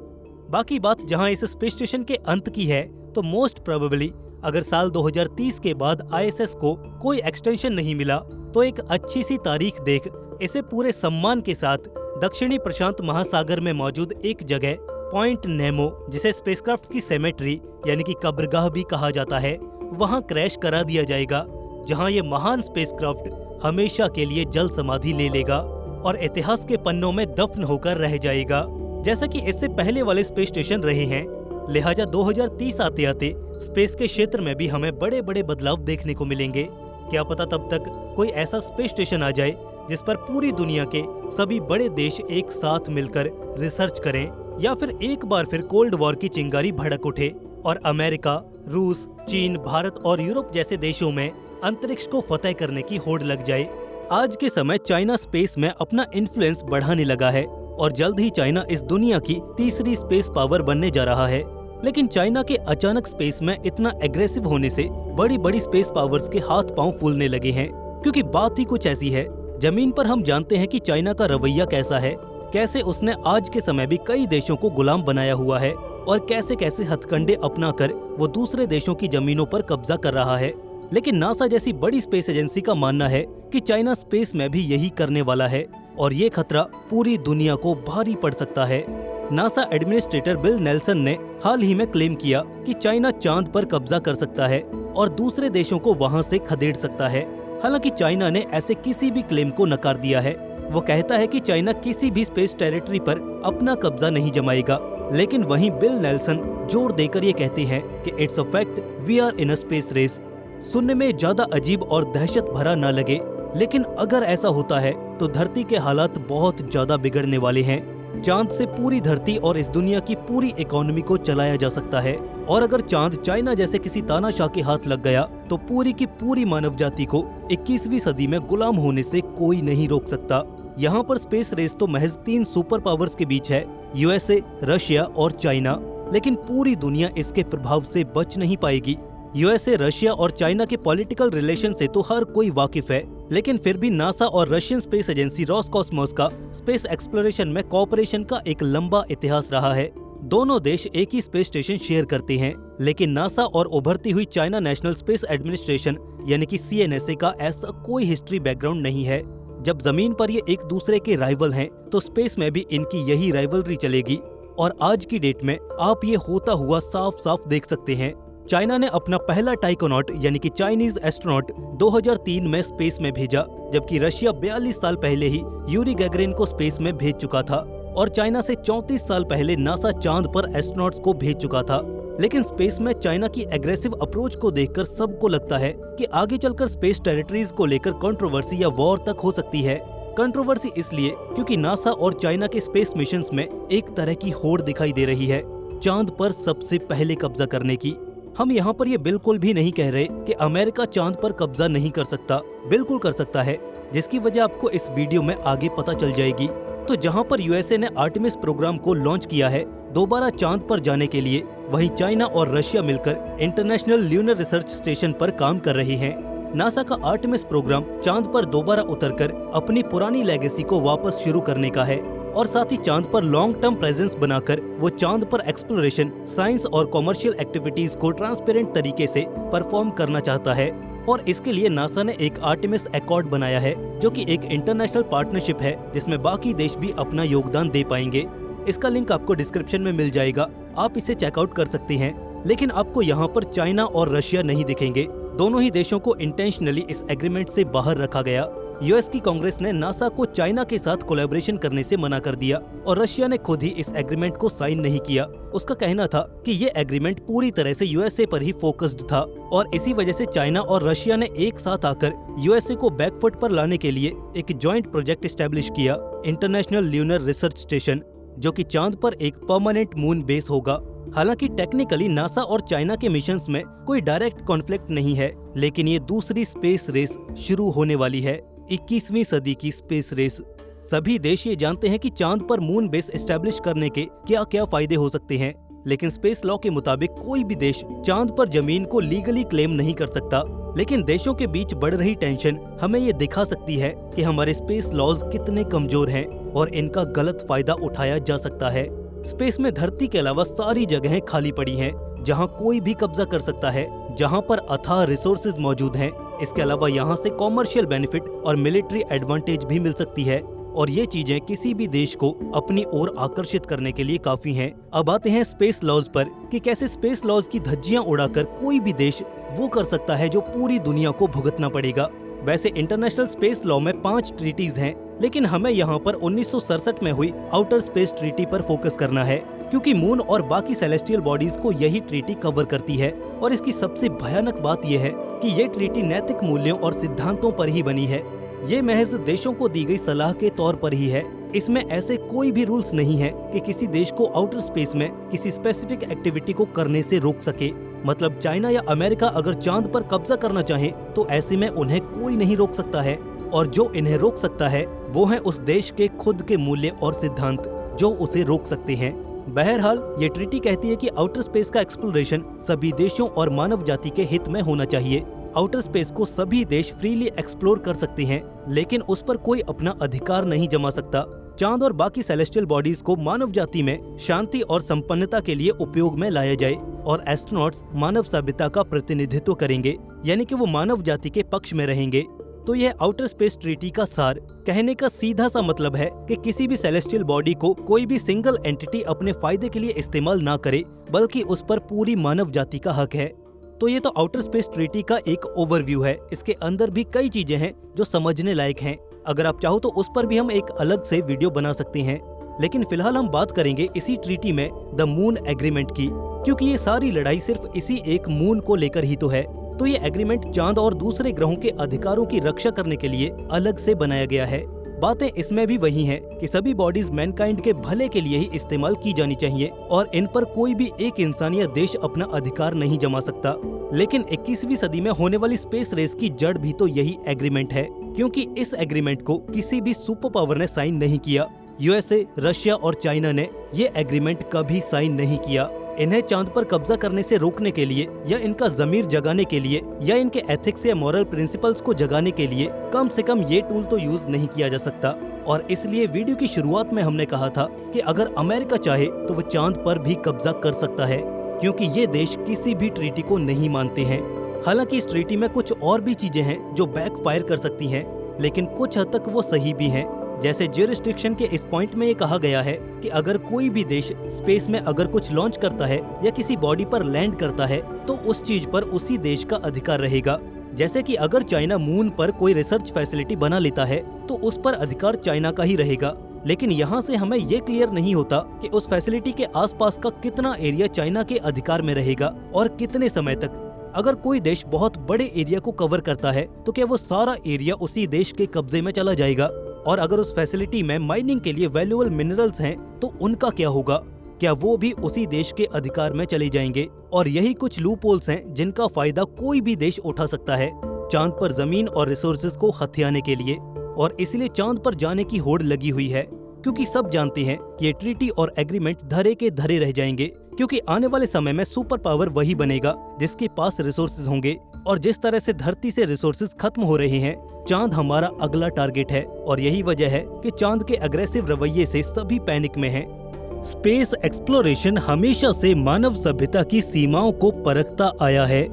बाकी बात जहां इस स्पेस स्टेशन के अंत की है तो मोस्ट प्रोबेबली अगर साल 2030 के बाद ISS को कोई एक्सटेंशन नहीं मिला तो एक अच्छी सी तारीख देख इसे पूरे सम्मान के साथ दक्षिणी प्रशांत महासागर में मौजूद एक जगह पॉइंट नेमो, जिसे स्पेसक्राफ्ट की सेमेट्री यानी कि कब्रगाह भी कहा जाता है, वहां क्रैश करा दिया जाएगा, जहां ये महान स्पेसक्राफ्ट हमेशा के लिए जल समाधि ले लेगा और इतिहास के पन्नों में दफन होकर रह जाएगा, जैसा कि इससे पहले वाले स्पेस स्टेशन रहे हैं। लिहाजा 2030 आते आते स्पेस के क्षेत्र में भी हमें बड़े बड़े बदलाव देखने को मिलेंगे। क्या पता तब तक कोई ऐसा स्पेस स्टेशन आ जाए जिस पर पूरी दुनिया के सभी बड़े देश एक साथ मिलकर रिसर्च करें, या फिर एक बार फिर कोल्ड वॉर की चिंगारी भड़क उठे और अमेरिका, रूस, चीन, भारत और यूरोप जैसे देशों में अंतरिक्ष को फतेह करने की होड़ लग जाए। आज के समय चाइना स्पेस में अपना इन्फ्लुएंस बढ़ाने लगा है और जल्द ही चाइना इस दुनिया की तीसरी स्पेस पावर बनने जा रहा है। लेकिन चाइना के अचानक स्पेस में इतना एग्रेसिव होने से बड़ी बड़ी स्पेस पावर्स के हाथ पांव फूलने लगे हैं, क्योंकि बात ही कुछ ऐसी है। जमीन पर हम जानते हैं कि चाइना का रवैया कैसा है, कैसे उसने आज के समय भी कई देशों को गुलाम बनाया हुआ है और कैसे कैसे हथकंडे अपनाकर वो दूसरे देशों की जमीनों पर कब्जा कर रहा है। लेकिन नासा जैसी बड़ी स्पेस एजेंसी का मानना है कि चाइना स्पेस में भी यही करने वाला है और ये खतरा पूरी दुनिया को भारी पड़ सकता है। नासा एडमिनिस्ट्रेटर बिल नेल्सन ने हाल ही में क्लेम किया कि चाइना चांद पर कब्जा कर सकता है और दूसरे देशों को वहां से खदेड़ सकता है। हालांकि चाइना ने ऐसे किसी भी क्लेम को नकार दिया है। वो कहता है कि चाइना किसी भी स्पेस टेरिटरी पर अपना कब्जा नहीं जमाएगा। लेकिन वहीं बिल नेल्सन जोर देकर ये कहते हैं कि it's a fact, we are in a space race. सुनने में ज्यादा अजीब और दहशत भरा न लगे, लेकिन अगर ऐसा होता है तो धरती के हालात बहुत ज्यादा बिगड़ने वाले हैं। चांद से पूरी धरती और इस दुनिया की पूरी इकोनॉमी को चलाया जा सकता है, और अगर चांद चाइना जैसे किसी तानाशाह के हाथ लग गया तो पूरी की पूरी मानव जाति को 21वीं सदी में गुलाम होने से कोई नहीं रोक सकता। यहाँ पर स्पेस रेस तो महज 3 सुपर पावर्स के बीच है, USA, रशिया और चाइना। लेकिन पूरी दुनिया इसके प्रभाव से बच नहीं पाएगी। USA, रशिया और चाइना के पॉलिटिकल रिलेशन से तो हर कोई वाकिफ है, लेकिन फिर भी नासा और रशियन स्पेस एजेंसी रॉसकॉस्मोस का स्पेस एक्सप्लोरेशन में कोऑपरेशन का एक लंबा इतिहास रहा है। दोनों देश एक ही स्पेस स्टेशन शेयर करते हैं, लेकिन नासा और उभरती हुई चाइना नेशनल स्पेस एडमिनिस्ट्रेशन यानी कि CNSA का ऐसा कोई हिस्ट्री बैकग्राउंड नहीं है। जब जमीन पर ये एक दूसरे के राइवल हैं, तो स्पेस में भी इनकी यही राइवलरी चलेगी। और आज की डेट में आप ये होता हुआ साफ साफ देख सकते हैं। चाइना ने अपना पहला टाइकोनॉट यानी कि चाइनीज एस्ट्रोनॉट 2003 में स्पेस में भेजा, जबकि रशिया 42 साल पहले ही यूरी गैगरिन को स्पेस में भेज चुका था और चाइना से 34 साल पहले नासा चांद पर एस्ट्रोनॉट्स को भेज चुका था। लेकिन स्पेस में चाइना की एग्रेसिव अप्रोच को देखकर सबको लगता है कि आगे चलकर स्पेस टेरिटरीज को लेकर कंट्रोवर्सी या वॉर तक हो सकती है। कंट्रोवर्सी इसलिए क्योंकि नासा और चाइना के स्पेस मिशंस में एक तरह की होड़ दिखाई दे रही है, चांद पर सबसे पहले कब्जा करने की। हम यहाँ पर ये बिल्कुल भी नहीं कह रहे कि अमेरिका चांद पर कब्जा नहीं कर सकता, बिल्कुल कर सकता है, जिसकी वजह आपको इस वीडियो में आगे पता चल जाएगी। तो जहाँ पर USA ने आर्टेमिस प्रोग्राम को लॉन्च किया है दोबारा चांद पर जाने के लिए, वहीं चाइना और रशिया मिलकर इंटरनेशनल ल्यूनर रिसर्च स्टेशन पर काम कर रहे हैं। नासा का आर्टेमिस प्रोग्राम चांद पर दोबारा उतरकर अपनी पुरानी लेगेसी को वापस शुरू करने का है और साथ ही चांद पर लॉन्ग टर्म प्रेजेंस बनाकर वो चांद पर एक्सप्लोरेशन, साइंस और कॉमर्शियल एक्टिविटीज को ट्रांसपेरेंट तरीके से परफॉर्म करना चाहता है। और इसके लिए नासा ने एक आर्टेमिस एकॉर्ड बनाया है, जो कि एक इंटरनेशनल पार्टनरशिप है जिसमें बाकी देश भी अपना योगदान दे पाएंगे। इसका लिंक आपको डिस्क्रिप्शन में मिल जाएगा, आप इसे चेकआउट कर सकते हैं। लेकिन आपको यहाँ पर चाइना और रशिया नहीं दिखेंगे, दोनों ही देशों को इंटेंशनली इस एग्रीमेंट से बाहर रखा गया। US की कांग्रेस ने नासा को चाइना के साथ कोलैबोरेशन करने से मना कर दिया और रशिया ने खुद ही इस एग्रीमेंट को साइन नहीं किया। उसका कहना था कि ये एग्रीमेंट पूरी तरह से USA पर ही फोकस्ड था और इसी वजह से चाइना और रशिया ने एक साथ आकर USA को बैकफुट पर लाने के लिए एक जॉइंट प्रोजेक्ट एस्टेब्लिश किया, इंटरनेशनल ल्यूनर रिसर्च स्टेशन, जो कि चांद पर एक परमानेंट मून बेस होगा। हालांकि टेक्निकली नासा और चाइना के मिशंस में कोई डायरेक्ट कॉन्फ्लिक्ट नहीं है, लेकिन ये दूसरी स्पेस रेस शुरू होने वाली है, 21वीं सदी की स्पेस रेस। सभी देश ये जानते हैं कि चांद पर मून बेस एस्टेब्लिश करने के क्या क्या फायदे हो सकते हैं, लेकिन स्पेस लॉ के मुताबिक कोई भी देश चांद पर जमीन को लीगली क्लेम नहीं कर सकता। लेकिन देशों के बीच बढ़ रही टेंशन हमें ये दिखा सकती है कि हमारे स्पेस लॉज कितने कमजोर हैं और इनका गलत फायदा उठाया जा सकता है। स्पेस में धरती के अलावा सारी जगहें खाली पड़ी हैं, जहां कोई भी कब्जा कर सकता है, जहां पर अथाह रिसोर्सेज मौजूद हैं। इसके अलावा यहां से कॉमर्शियल बेनिफिट और मिलिट्री एडवांटेज भी मिल सकती है और ये चीजें किसी भी देश को अपनी ओर आकर्षित करने के लिए काफी हैं। अब आते हैं स्पेस लॉज पर कि कैसे स्पेस लॉज की धज्जियां उड़ाकर कोई भी देश वो कर सकता है जो पूरी दुनिया को भुगतना पड़ेगा। वैसे इंटरनेशनल स्पेस लॉ में 5 ट्रीटीज हैं, लेकिन हमें यहाँ पर 1967 में हुई आउटर स्पेस ट्रीटी पर फोकस करना है, क्योंकि मून और बाकी सेलेस्टियल बॉडीज को यही ट्रीटी कवर करती है। और इसकी सबसे भयानक बात यह है कि ये ट्रीटी नैतिक मूल्यों और सिद्धांतों पर ही बनी है। ये महज देशों को दी गई सलाह के तौर पर ही है। इसमें ऐसे कोई भी रूल्स नहीं है कि किसी देश को आउटर स्पेस में किसी स्पेसिफिक एक्टिविटी को करने से रोक सके। मतलब चाइना या अमेरिका अगर चांद पर कब्जा करना चाहे तो ऐसे में उन्हें कोई नहीं रोक सकता है, और जो इन्हें रोक सकता है वो है उस देश के खुद के मूल्य और सिद्धांत जो उसे रोक सकते हैं। बहरहाल ये ट्रीटी कहती है कि आउटर स्पेस का एक्सप्लोरेशन सभी देशों और मानव जाति के हित में होना चाहिए। आउटर स्पेस को सभी देश फ्रीली एक्सप्लोर कर सकते हैं, लेकिन उस पर कोई अपना अधिकार नहीं जमा सकता। चांद और बाकी सेलेस्टियल बॉडीज को मानव जाति में शांति और संपन्नता के लिए उपयोग में लाया जाए, और एस्ट्रोनॉट्स मानव सभ्यता का प्रतिनिधित्व करेंगे, यानी कि वो मानव जाति के पक्ष में रहेंगे। तो यह आउटर स्पेस ट्रीटी का सार कहने का सीधा सा मतलब है कि किसी भी सेलेस्टियल बॉडी को कोई भी सिंगल एंटिटी अपने फायदे के लिए इस्तेमाल ना करे, बल्कि उस पर पूरी मानव जाति का हक है। तो ये तो आउटर स्पेस ट्रीटी का एक ओवरव्यू है। इसके अंदर भी कई चीजें हैं जो समझने लायक हैं। अगर आप चाहो तो उस पर भी हम एक अलग से वीडियो बना सकते हैं, लेकिन फिलहाल हम बात करेंगे इसी ट्रीटी में द मून एग्रीमेंट की, क्योंकि ये सारी लड़ाई सिर्फ इसी एक मून को लेकर ही तो है। तो ये एग्रीमेंट चांद और दूसरे ग्रहों के अधिकारों की रक्षा करने के लिए अलग से बनाया गया है। बातें इसमें भी वही हैं कि सभी बॉडीज मैनकाइंड के भले के लिए ही इस्तेमाल की जानी चाहिए, और इन पर कोई भी एक इंसान या देश अपना अधिकार नहीं जमा सकता। लेकिन 21वीं सदी में होने वाली स्पेस रेस की जड़ भी तो यही एग्रीमेंट है, क्योंकि इस एग्रीमेंट को किसी भी सुपर पावर ने साइन नहीं किया। यूएसए, रशिया और चाइना ने ये एग्रीमेंट कभी साइन नहीं किया। इन्हें चांद पर कब्जा करने से रोकने के लिए, या इनका जमीर जगाने के लिए, या इनके एथिक्स या मॉरल प्रिंसिपल्स को जगाने के लिए कम से कम ये टूल तो यूज नहीं किया जा सकता। और इसलिए वीडियो की शुरुआत में हमने कहा था कि अगर अमेरिका चाहे तो वो चांद पर भी कब्जा कर सकता है, क्योंकि ये देश किसी भी ट्रीटी को नहीं मानते हैं। हालांकि इस ट्रीटी में कुछ और भी चीजें हैं जो बैकफायर कर सकती हैं, लेकिन कुछ हद तक वो सही भी हैं। जैसे ज्यूरिसडिक्शन के इस पॉइंट में ये कहा गया है कि अगर कोई भी देश स्पेस में अगर कुछ लॉन्च करता है या किसी बॉडी पर लैंड करता है तो उस चीज पर उसी देश का अधिकार रहेगा। जैसे कि अगर चाइना मून पर कोई रिसर्च फैसिलिटी बना लेता है तो उस पर अधिकार चाइना का ही रहेगा। लेकिन यहाँ से हमें ये क्लियर नहीं होता कि उस फैसिलिटी के आसपास का कितना एरिया चाइना के अधिकार में रहेगा और कितने समय तक। अगर कोई देश बहुत बड़े एरिया को कवर करता है तो क्या वो सारा एरिया उसी देश के कब्जे में चला जाएगा? और अगर उस फैसिलिटी में माइनिंग के लिए वैल्यूएबल मिनरल्स हैं तो उनका क्या होगा? क्या वो भी उसी देश के अधिकार में चले जाएंगे? और यही कुछ लूपहोल्स हैं जिनका फायदा कोई भी देश उठा सकता है चांद पर जमीन और रिसोर्सेज को हथियाने के लिए। और इसलिए चांद पर जाने की होड़ लगी हुई है, क्योंकि सब जानते हैं कि ये ट्रीटी और एग्रीमेंट धरे के धरे रह जाएंगे, क्योंकि आने वाले समय में सुपर पावर वही बनेगा जिसके पास रिसोर्सेज होंगे। और जिस तरह से धरती से रिसोर्सेज खत्म हो रहे हैं, चांद हमारा अगला टारगेट है। और यही वजह है कि चांद के अग्रेसिव रवैये से सभी पैनिक में हैं। स्पेस एक्सप्लोरेशन हमेशा से मानव सभ्यता की सीमाओं को परखता आया है।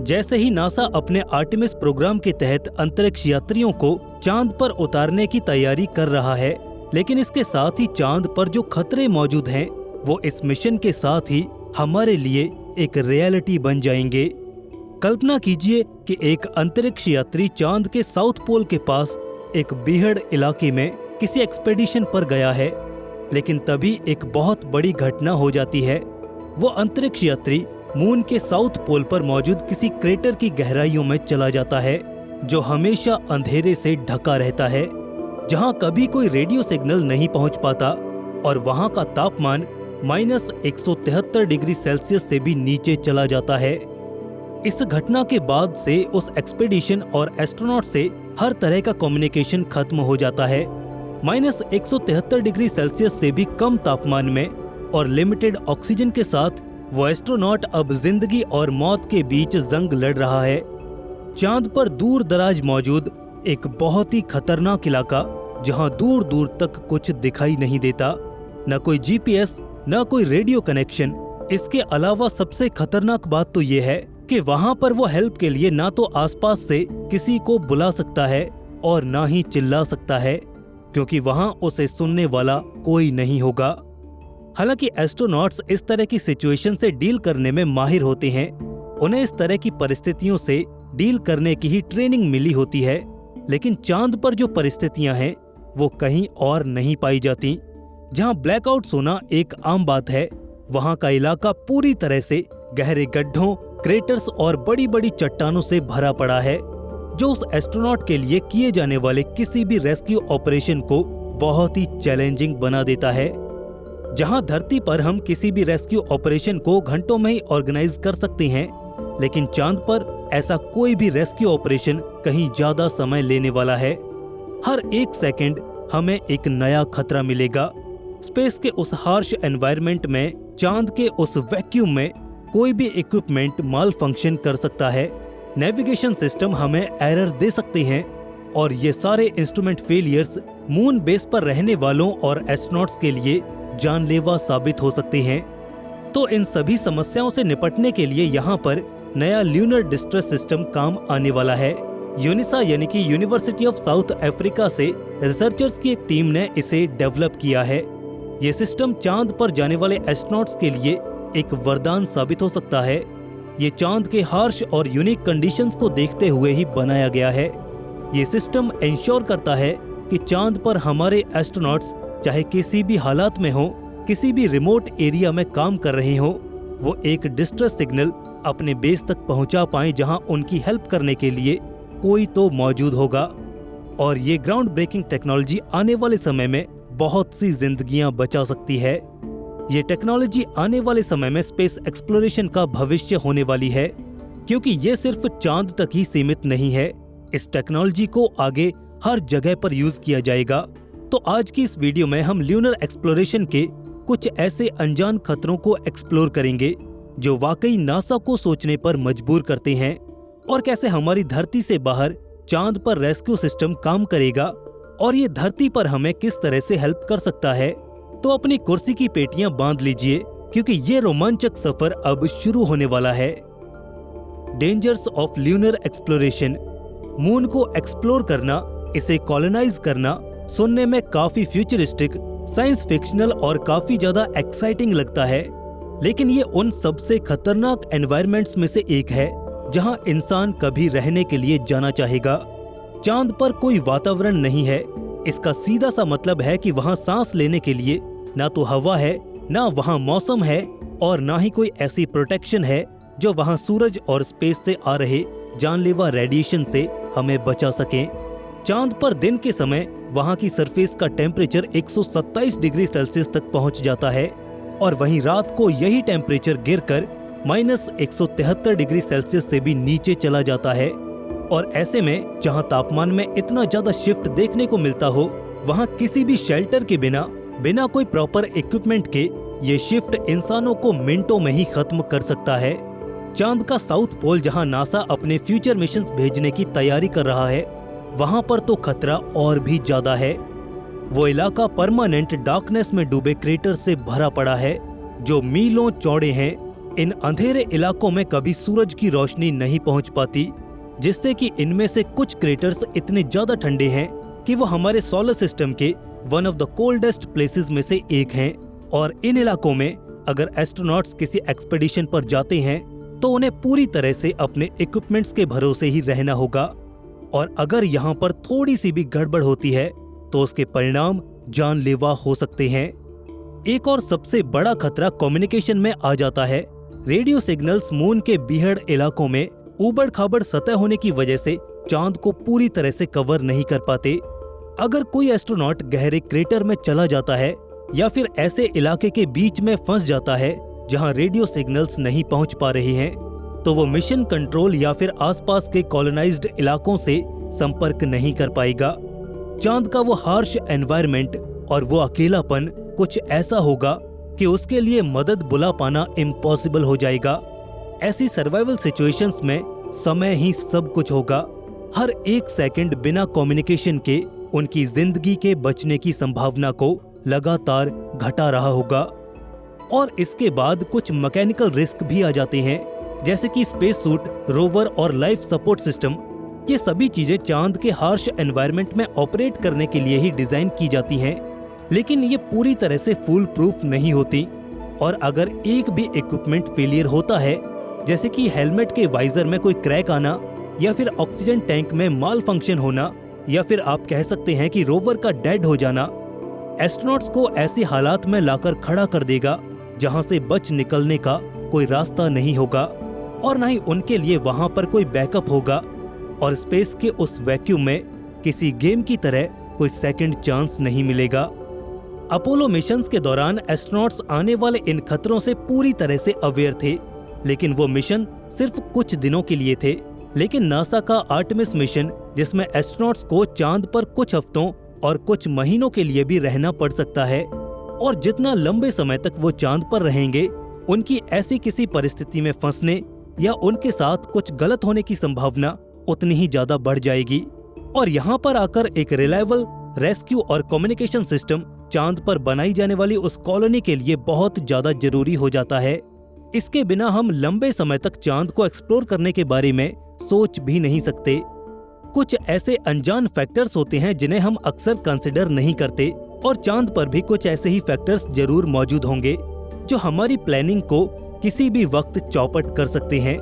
जैसे ही नासा अपने आर्टेमिस प्रोग्राम के तहत अंतरिक्ष यात्रियों को चांद पर उतारने की तैयारी कर रहा है, लेकिन इसके साथ ही चांद पर जो खतरे मौजूद हैं वो इस मिशन के साथ ही हमारे लिए एक रियलिटी बन जाएंगे। कल्पना कीजिए कि एक अंतरिक्ष यात्री चांद के साउथ पोल के पास एक बीहड़ इलाके में किसी एक्सपेडिशन पर गया है, लेकिन तभी एक बहुत बड़ी घटना हो जाती है। वो अंतरिक्ष यात्री मून के साउथ पोल पर मौजूद किसी क्रेटर की गहराइयों में चला जाता है, जो हमेशा अंधेरे से ढका रहता है, जहां कभी कोई रेडियो सिग्नल नहीं पहुंच पाता, और वहां का तापमान -173 डिग्री सेल्सियस से भी नीचे चला जाता है। इस घटना के बाद से उस एक्सपेडिशन और एस्ट्रोनॉट से हर तरह का कम्युनिकेशन खत्म हो जाता है। -173 डिग्री सेल्सियस से भी कम तापमान में और लिमिटेड ऑक्सीजन के साथ वो एस्ट्रोनॉट अब जिंदगी और मौत के बीच जंग लड़ रहा है। चांद पर दूर दराज मौजूद एक बहुत ही खतरनाक इलाका, जहां दूर दूर तक कुछ दिखाई नहीं देता, न कोई जीपीएस, न कोई रेडियो कनेक्शन। इसके अलावा सबसे खतरनाक बात तो ये है कि वहां पर वो हेल्प के लिए ना तो आसपास से किसी को बुला सकता है और ना ही चिल्ला सकता है, क्योंकि वहां उसे सुनने वाला कोई नहीं होगा। हालांकि एस्ट्रोनॉट्स इस तरह की सिचुएशन से डील करने में माहिर होते हैं। उन्हें इस तरह की परिस्थितियों से डील करने की ही ट्रेनिंग मिली होती है, लेकिन चांद पर जो परिस्थितियां हैं वो कहीं और नहीं पाई जाती। जहां ब्लैकआउट्स होना एक आम बात है, वहां का इलाका पूरी तरह से गहरे गड्ढों, क्रेटर्स और बड़ी बड़ी चट्टानों से भरा पड़ा है, जो उस एस्ट्रोनॉट के लिए किए जाने वाले किसी भी रेस्क्यू ऑपरेशन को बहुत ही चैलेंजिंग बना देता है। जहां धरती पर हम किसी भी रेस्क्यू ऑपरेशन को घंटों में ही ऑर्गेनाइज कर सकते हैं, लेकिन चांद पर ऐसा कोई भी रेस्क्यू ऑपरेशन कहीं ज्यादा समय लेने वाला है। हर एक सेकंड हमें एक नया खतरा मिलेगा। स्पेस के उस हार्श एनवायरनमेंट में, चांद के उस वैक्यूम में कोई भी इक्विपमेंट माल फंक्शन कर सकता है। नेविगेशन सिस्टम हमें एरर दे सकते हैं और ये सारे इंस्ट्रूमेंट फेलियर्स मून बेस पर रहने वालों और एस्ट्रोनॉट्स के लिए जानलेवा साबित हो सकते हैं। तो इन सभी समस्याओं से निपटने के लिए यहाँ पर नया ल्यूनर डिस्ट्रेस सिस्टम काम आने वाला है। यूनिसा यानी कि यूनिवर्सिटी ऑफ साउथ अफ्रीका से रिसर्चर्स की एक टीम ने इसे डेवलप किया है। ये सिस्टम चांद पर जाने वाले एस्ट्रोनॉट्स के लिए एक वरदान साबित हो सकता है। ये चांद के हार्श और यूनिक कंडीशंस को देखते हुए ही बनाया गया है। ये सिस्टम इंश्योर करता है कि चांद पर हमारे एस्ट्रोनॉट्स चाहे किसी भी हालात में हो, किसी भी रिमोट एरिया में काम कर रहे हो, वो एक डिस्ट्रेस सिग्नल अपने बेस तक पहुंचा पाएं, जहां उनकी हेल्प करने के लिए कोई तो मौजूद होगा। और ये ग्राउंड ब्रेकिंग टेक्नोलॉजी आने वाले समय में बहुत सी जिंदगियां बचा सकती है। ये टेक्नोलॉजी आने वाले समय में स्पेस एक्सप्लोरेशन का भविष्य होने वाली है, क्योंकि ये सिर्फ चांद तक ही सीमित नहीं है। इस टेक्नोलॉजी को आगे हर जगह पर यूज किया जाएगा। तो आज की इस वीडियो में हम ल्यूनर एक्सप्लोरेशन के कुछ ऐसे अनजान खतरों को एक्सप्लोर करेंगे जो वाकई नासा को सोचने पर मजबूर करते हैं, और कैसे हमारी धरती से बाहर चांद पर रेस्क्यू सिस्टम काम करेगा और ये धरती पर हमें किस तरह से हेल्प कर सकता है। तो अपनी कुर्सी की पेटियां बांध लीजिए, क्योंकि ये रोमांचक सफर अब शुरू होने वाला है। Dangers of lunar exploration. Moon को एक्सप्लोर करना, इसे कॉलोनाइज करना सुनने में काफी फ्यूचरिस्टिक, साइंस फिक्शनल और काफी ज्यादा एक्साइटिंग लगता है, लेकिन ये उन सबसे खतरनाक एनवायरनमेंट्स में से एक है जहां इंसान कभी रहने के लिए जाना चाहेगा। चांद पर कोई वातावरण नहीं है। इसका सीधा सा मतलब है कि वहां सांस लेने के लिए ना तो हवा है, ना वहां मौसम है, और ना ही कोई ऐसी प्रोटेक्शन है जो वहां सूरज और स्पेस से आ रहे जानलेवा रेडिएशन से हमें बचा सके। चांद पर दिन के समय वहां की सरफेस का टेम्परेचर 127 डिग्री सेल्सियस तक पहुंच जाता है, और वहीं रात को यही टेम्परेचर गिरकर -173 डिग्री सेल्सियस से भी नीचे चला जाता है। और ऐसे में जहां तापमान में इतना ज्यादा शिफ्ट देखने को मिलता हो, वहां किसी भी शेल्टर के बिना कोई प्रॉपर इक्विपमेंट के ये शिफ्ट इंसानों को मिनटों में ही खत्म कर सकता है। चांद का साउथ पोल, जहां नासा अपने फ्यूचर मिशंस भेजने की तैयारी कर रहा है, वहां पर तो खतरा और भी ज्यादा है। वो इलाका परमानेंट डार्कनेस में डूबे क्रेटर से भरा पड़ा है, जो मीलों चौड़े हैं। इन अंधेरे इलाकों में कभी सूरज की रोशनी नहीं पहुंच पाती, जिससे कि इनमें से कुछ क्रेटर्स इतने ज्यादा ठंडे हैं कि वो हमारे सोलर सिस्टम के one of the coldest places में से एक हैं। और इन इलाकों में अगर एस्ट्रोनॉट्स किसी एक्सपेडिशन पर जाते हैं तो उन्हें पूरी तरह से अपने इक्विपमेंट्स के भरोसे ही रहना होगा, और अगर यहाँ पर थोड़ी सी भी गड़बड़ होती है तो उसके परिणाम जानलेवा हो सकते हैं। एक और सबसे बड़ा खतरा कम्युनिकेशन में आ जाता है। रेडियो सिग्नल्स मून के बीहड़ इलाकों में ऊबड़ खाबड़ सतह होने की वजह से चांद को पूरी तरह से कवर नहीं कर पाते। अगर कोई एस्ट्रोनॉट गहरे क्रेटर में चला जाता है या फिर ऐसे इलाके के बीच में फंस जाता है जहां रेडियो सिग्नल्स नहीं पहुंच पा रहे हैं, तो वो मिशन कंट्रोल या फिर आसपास के कॉलोनाइज्ड इलाकों से संपर्क नहीं कर पाएगा। चांद का वो हार्श एनवायरनमेंट और वो अकेलापन कुछ ऐसा होगा कि उसके लिए मदद बुला पाना इम्पॉसिबल हो जाएगा। ऐसी सर्वाइवल सिचुएशंस में समय ही सब कुछ होगा। हर एक सेकंड बिना कम्युनिकेशन के उनकी जिंदगी के बचने की संभावना को लगातार घटा रहा होगा। और इसके बाद कुछ मैकेनिकल रिस्क भी आ जाते हैं। जैसे कि स्पेस सूट, रोवर और लाइफ सपोर्ट सिस्टम। ये सभी चीजें चांद के हार्श एनवायरनमेंट में ऑपरेट करने के लिए ही डिजाइन की जाती हैं, लेकिन ये पूरी तरह से फुल प्रूफ नहीं होती। और अगर एक भी इक्विपमेंट फेलियर होता है, जैसे कि हेलमेट के वाइजर में कोई क्रैक आना, या फिर ऑक्सीजन टैंक में माल फंक्शन होना, या फिर आप कह सकते हैं कि रोवर का डेड हो जाना, एस्ट्रोनॉट्स को ऐसे हालात में लाकर खड़ा कर देगा जहां से बच निकलने का कोई रास्ता नहीं होगा और ना ही उनके लिए वहां पर कोई बैकअप होगा। और स्पेस के उस वैक्यूम में किसी गेम की तरह कोई सेकंड चांस नहीं मिलेगा। अपोलो मिशंस के दौरान एस्ट्रोनॉट्स आने वाले इन खतरों से पूरी तरह से अवेयर थे, लेकिन वो मिशन सिर्फ कुछ दिनों के लिए थे। लेकिन नासा का आर्टेमिस मिशन, जिसमें एस्ट्रोनॉट्स को चांद पर कुछ हफ्तों और कुछ महीनों के लिए भी रहना पड़ सकता है, और जितना लंबे समय तक वो चांद पर रहेंगे, उनकी ऐसी किसी परिस्थिति में फंसने या उनके साथ कुछ गलत होने की संभावना उतनी ही ज्यादा बढ़ जाएगी। और यहाँ पर आकर एक रिलायबल रेस्क्यू और कम्युनिकेशन सिस्टम चांद पर बनाई जाने वाली उस कॉलोनी के लिए बहुत ज्यादा जरूरी हो जाता है। इसके बिना हम लंबे समय तक चांद को एक्सप्लोर करने के बारे में सोच भी नहीं सकते। कुछ ऐसे अनजान फैक्टर्स होते हैं जिन्हें हम अक्सर कंसिडर नहीं करते, और चांद पर भी कुछ ऐसे ही फैक्टर्स जरूर मौजूद होंगे जो हमारी प्लानिंग को किसी भी वक्त चौपट कर सकते हैं।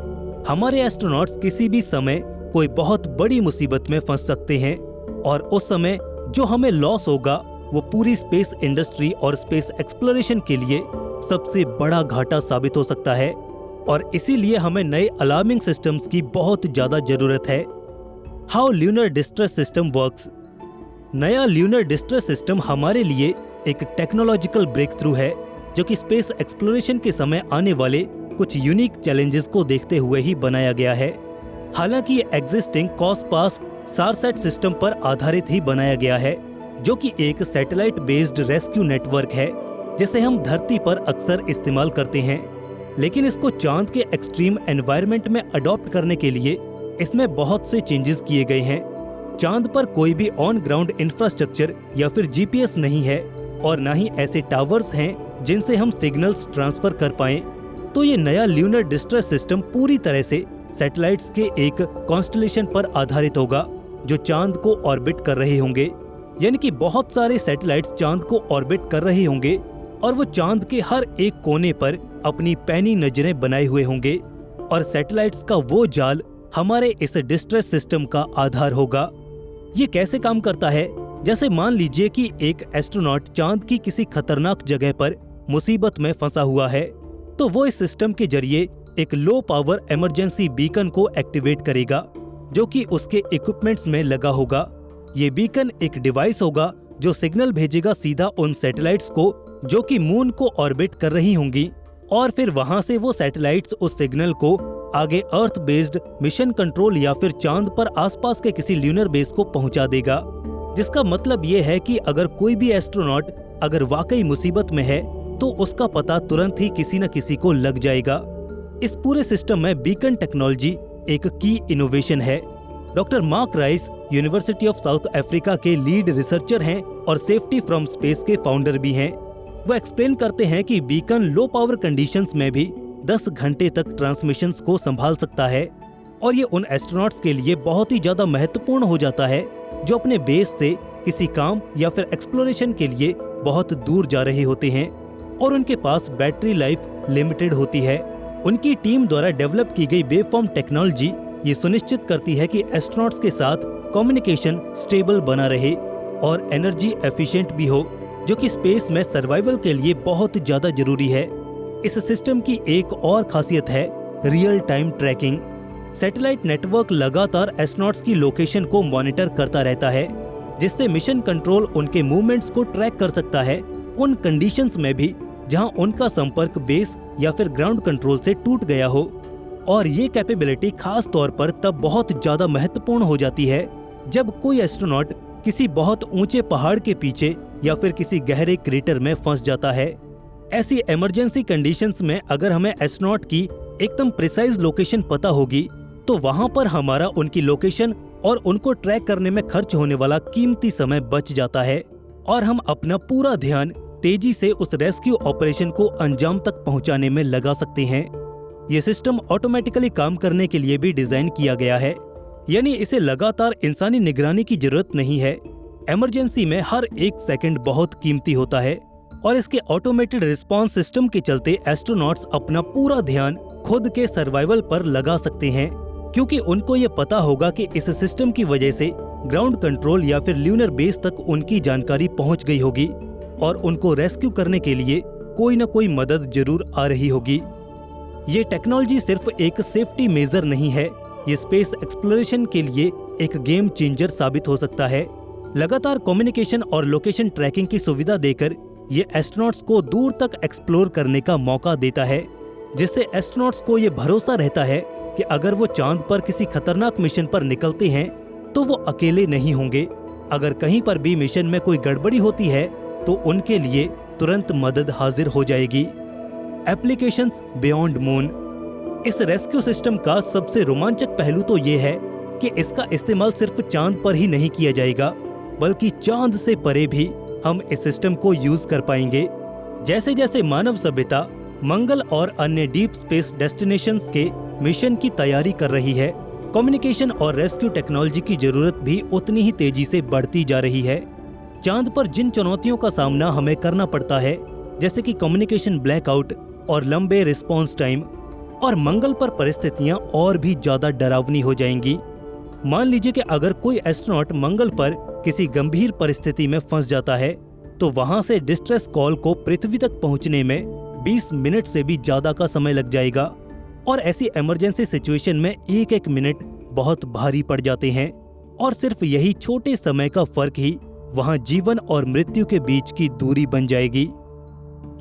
हमारे एस्ट्रोनॉट्स किसी भी समय कोई बहुत बड़ी मुसीबत में फंस सकते हैं, और उस समय जो हमें लॉस होगा वो पूरी स्पेस इंडस्ट्री और स्पेस एक्सप्लोरेशन के लिए सबसे बड़ा घाटा साबित हो सकता है। और इसीलिए हमें नए अलार्मिंग सिस्टम्स की बहुत ज्यादा जरूरत है। How lunar distress system works. नया ल्यूनर डिस्ट्रेस सिस्टम हमारे लिए एक टेक्नोलॉजिकल ब्रेक थ्रू है, जो कि स्पेस एक्सप्लोरेशन के समय आने वाले कुछ यूनिक चैलेंजेस को देखते हुए ही बनाया गया है। हालांकि ये एग्जिस्टिंग कॉस्पास सारसैट सिस्टम पर आधारित ही बनाया गया है, जो कि एक सैटेलाइट बेस्ड रेस्क्यू नेटवर्क है जिसे हम धरती पर अक्सर इस्तेमाल करते हैं। लेकिन इसको चांद के एक्सट्रीम एनवायरनमेंट में अडॉप्ट करने के लिए इसमें बहुत से चेंजेस किए गए हैं। चांद पर कोई भी ऑन ग्राउंड इंफ्रास्ट्रक्चर या फिर जीपीएस नहीं है, और ना ही ऐसे टावर्स हैं जिनसे हम सिग्नल्स ट्रांसफर कर पाएं। तो ये नया ल्यूनर डिस्ट्रेस सिस्टम पूरी तरह से सैटेलाइट्स के एक कॉन्स्टलेशन पर आधारित होगा जो चांद को ऑर्बिट कर रहे होंगे। यानी कि बहुत सारे सैटेलाइट्स चांद को ऑर्बिट कर रहे होंगे, और वो चांद के हर एक कोने पर अपनी पैनी नजरें बनाए हुए होंगे, और सैटेलाइट्स का वो जाल हमारे इस डिस्ट्रेस सिस्टम का आधार होगा। ये कैसे काम करता है? जैसे मान लीजिए कि एक एस्ट्रोनॉट चांद की किसी खतरनाक जगह पर मुसीबत में फंसा हुआ है, तो वो इस सिस्टम के जरिए एक लो पावर इमरजेंसी बीकन को एक्टिवेट करेगा, जो कि उसके इक्विपमेंट्स में लगा होगा। ये बीकन एक डिवाइस होगा जो सिग्नल भेजेगा सीधा उन सैटेलाइट्स को जो कि मून को ऑर्बिट कर रही होंगी, और फिर वहां से वो सैटेलाइट्स उस सिग्नल को आगे अर्थ बेस्ड मिशन कंट्रोल या फिर चांद पर आसपास के किसी ल्यूनर बेस को पहुंचा देगा। जिसका मतलब ये है कि अगर कोई भी एस्ट्रोनॉट अगर वाकई मुसीबत में है तो उसका पता तुरंत ही किसी न किसी को लग जाएगा। इस पूरे सिस्टम में बीकन टेक्नोलॉजी एक की इनोवेशन है। Doctor mark rice university of south Africa के लीड रिसर्चर हैं और सेफ्टी फ्रॉम स्पेस के फाउंडर भी हैं। वो एक्सप्लेन करते हैं कि बीकन लो पावर कंडीशंस में भी 10 घंटे तक ट्रांसमिशंस को संभाल सकता है, और ये उन एस्ट्रोनॉट्स के लिए बहुत ही ज्यादा महत्वपूर्ण हो जाता है जो अपने बेस से किसी काम या फिर एक्सप्लोरेशन के लिए बहुत दूर जा रहे होते हैं और उनके पास बैटरी लाइफ लिमिटेड होती है। उनकी टीम द्वारा डेवलप की गई वेवफॉर्म टेक्नोलॉजी ये सुनिश्चित करती है कि एस्ट्रोनॉट्स के साथ कम्युनिकेशन स्टेबल बना रहे और एनर्जी एफिशिएंट भी हो, जो कि स्पेस में सर्वाइवल के लिए बहुत ज्यादा जरूरी है। इस सिस्टम की एक और खासियत है real time tracking. Satellite network लगातार एस्ट्रोनॉट्स की लोकेशन को मॉनिटर करता रहता है, जिससे मिशन कंट्रोल उनके मूवमेंट्स को ट्रैक कर सकता है उन कंडीशंस में भी जहां उनका संपर्क बेस या फिर ग्राउंड कंट्रोल से टूट गया हो। और ये कैपेबिलिटी खास तौर पर तब बहुत ज्यादा महत्वपूर्ण हो जाती है जब कोई एस्ट्रोनॉट किसी बहुत ऊंचे पहाड़ के पीछे या फिर किसी गहरे क्रेटर में फंस जाता है। ऐसी इमरजेंसी कंडीशंस में अगर हमें एस्ट्रोनॉट की एकदम प्रिसाइज लोकेशन पता होगी तो वहां पर हमारा उनकी लोकेशन और उनको ट्रैक करने में खर्च होने वाला कीमती समय बच जाता है और हम अपना पूरा ध्यान तेजी से उस रेस्क्यू ऑपरेशन को अंजाम तक पहुंचाने में लगा सकते हैं। ये सिस्टम ऑटोमेटिकली काम करने के लिए भी डिजाइन किया गया है, यानी इसे लगातार इंसानी निगरानी की जरूरत नहीं है। इमरजेंसी में हर एक सेकंड बहुत कीमती होता है और इसके ऑटोमेटेड रिस्पांस सिस्टम के चलते एस्ट्रोनॉट्स अपना पूरा ध्यान खुद के सर्वाइवल पर लगा सकते हैं, क्योंकि उनको ये पता होगा कि इस सिस्टम की वजह से ग्राउंड कंट्रोल या फिर ल्यूनर बेस तक उनकी जानकारी पहुंच गई होगी और उनको रेस्क्यू करने के लिए कोई न कोई मदद जरूर आ रही होगी। ये टेक्नोलॉजी सिर्फ एक सेफ्टी मेजर नहीं है, ये स्पेस एक्सप्लोरेशन के लिए एक गेम चेंजर साबित हो सकता है। लगातार कम्युनिकेशन और लोकेशन ट्रैकिंग की सुविधा देकर ये एस्ट्रोनॉट्स को दूर तक एक्सप्लोर करने का मौका देता है, जिससे एस्ट्रोनॉट्स को ये भरोसा रहता है कि अगर वो चांद पर किसी खतरनाक मिशन पर निकलते हैं तो वो अकेले नहीं होंगे। अगर कहीं पर भी मिशन में कोई गड़बड़ी होती है तो उनके लिए तुरंत मदद हाजिर हो जाएगी। Applications beyond moon. इस रेस्क्यू सिस्टम का सबसे रोमांचक पहलू तो ये है कि इसका इस्तेमाल सिर्फ चांद पर ही नहीं किया जाएगा, बल्कि चांद से परे भी हम इस सिस्टम को यूज कर पाएंगे। जैसे जैसे मानव सभ्यता मंगल और अन्य डीप स्पेस डेस्टिनेशंस के मिशन की तैयारी कर रही है, कम्युनिकेशन और रेस्क्यू टेक्नोलॉजी की जरूरत भी उतनी ही तेजी से बढ़ती जा रही है। चांद पर जिन चुनौतियों का सामना हमें करना पड़ता है, जैसे कि कम्युनिकेशन ब्लैकआउट और लंबे रिस्पॉन्स टाइम, और मंगल पर परिस्थितियां और भी ज्यादा डरावनी हो जाएंगी। मान लीजिए कि अगर कोई एस्ट्रोनॉट मंगल पर किसी गंभीर परिस्थिति में फंस जाता है तो वहां से डिस्ट्रेस कॉल को पृथ्वी तक पहुंचने में 20 मिनट से भी ज्यादा का समय लग जाएगा, और ऐसी इमरजेंसी सिचुएशन में एक एक मिनट बहुत भारी पड़ जाते हैं, और सिर्फ यही छोटे समय का फर्क ही वहां जीवन और मृत्यु के बीच की दूरी बन जाएगी।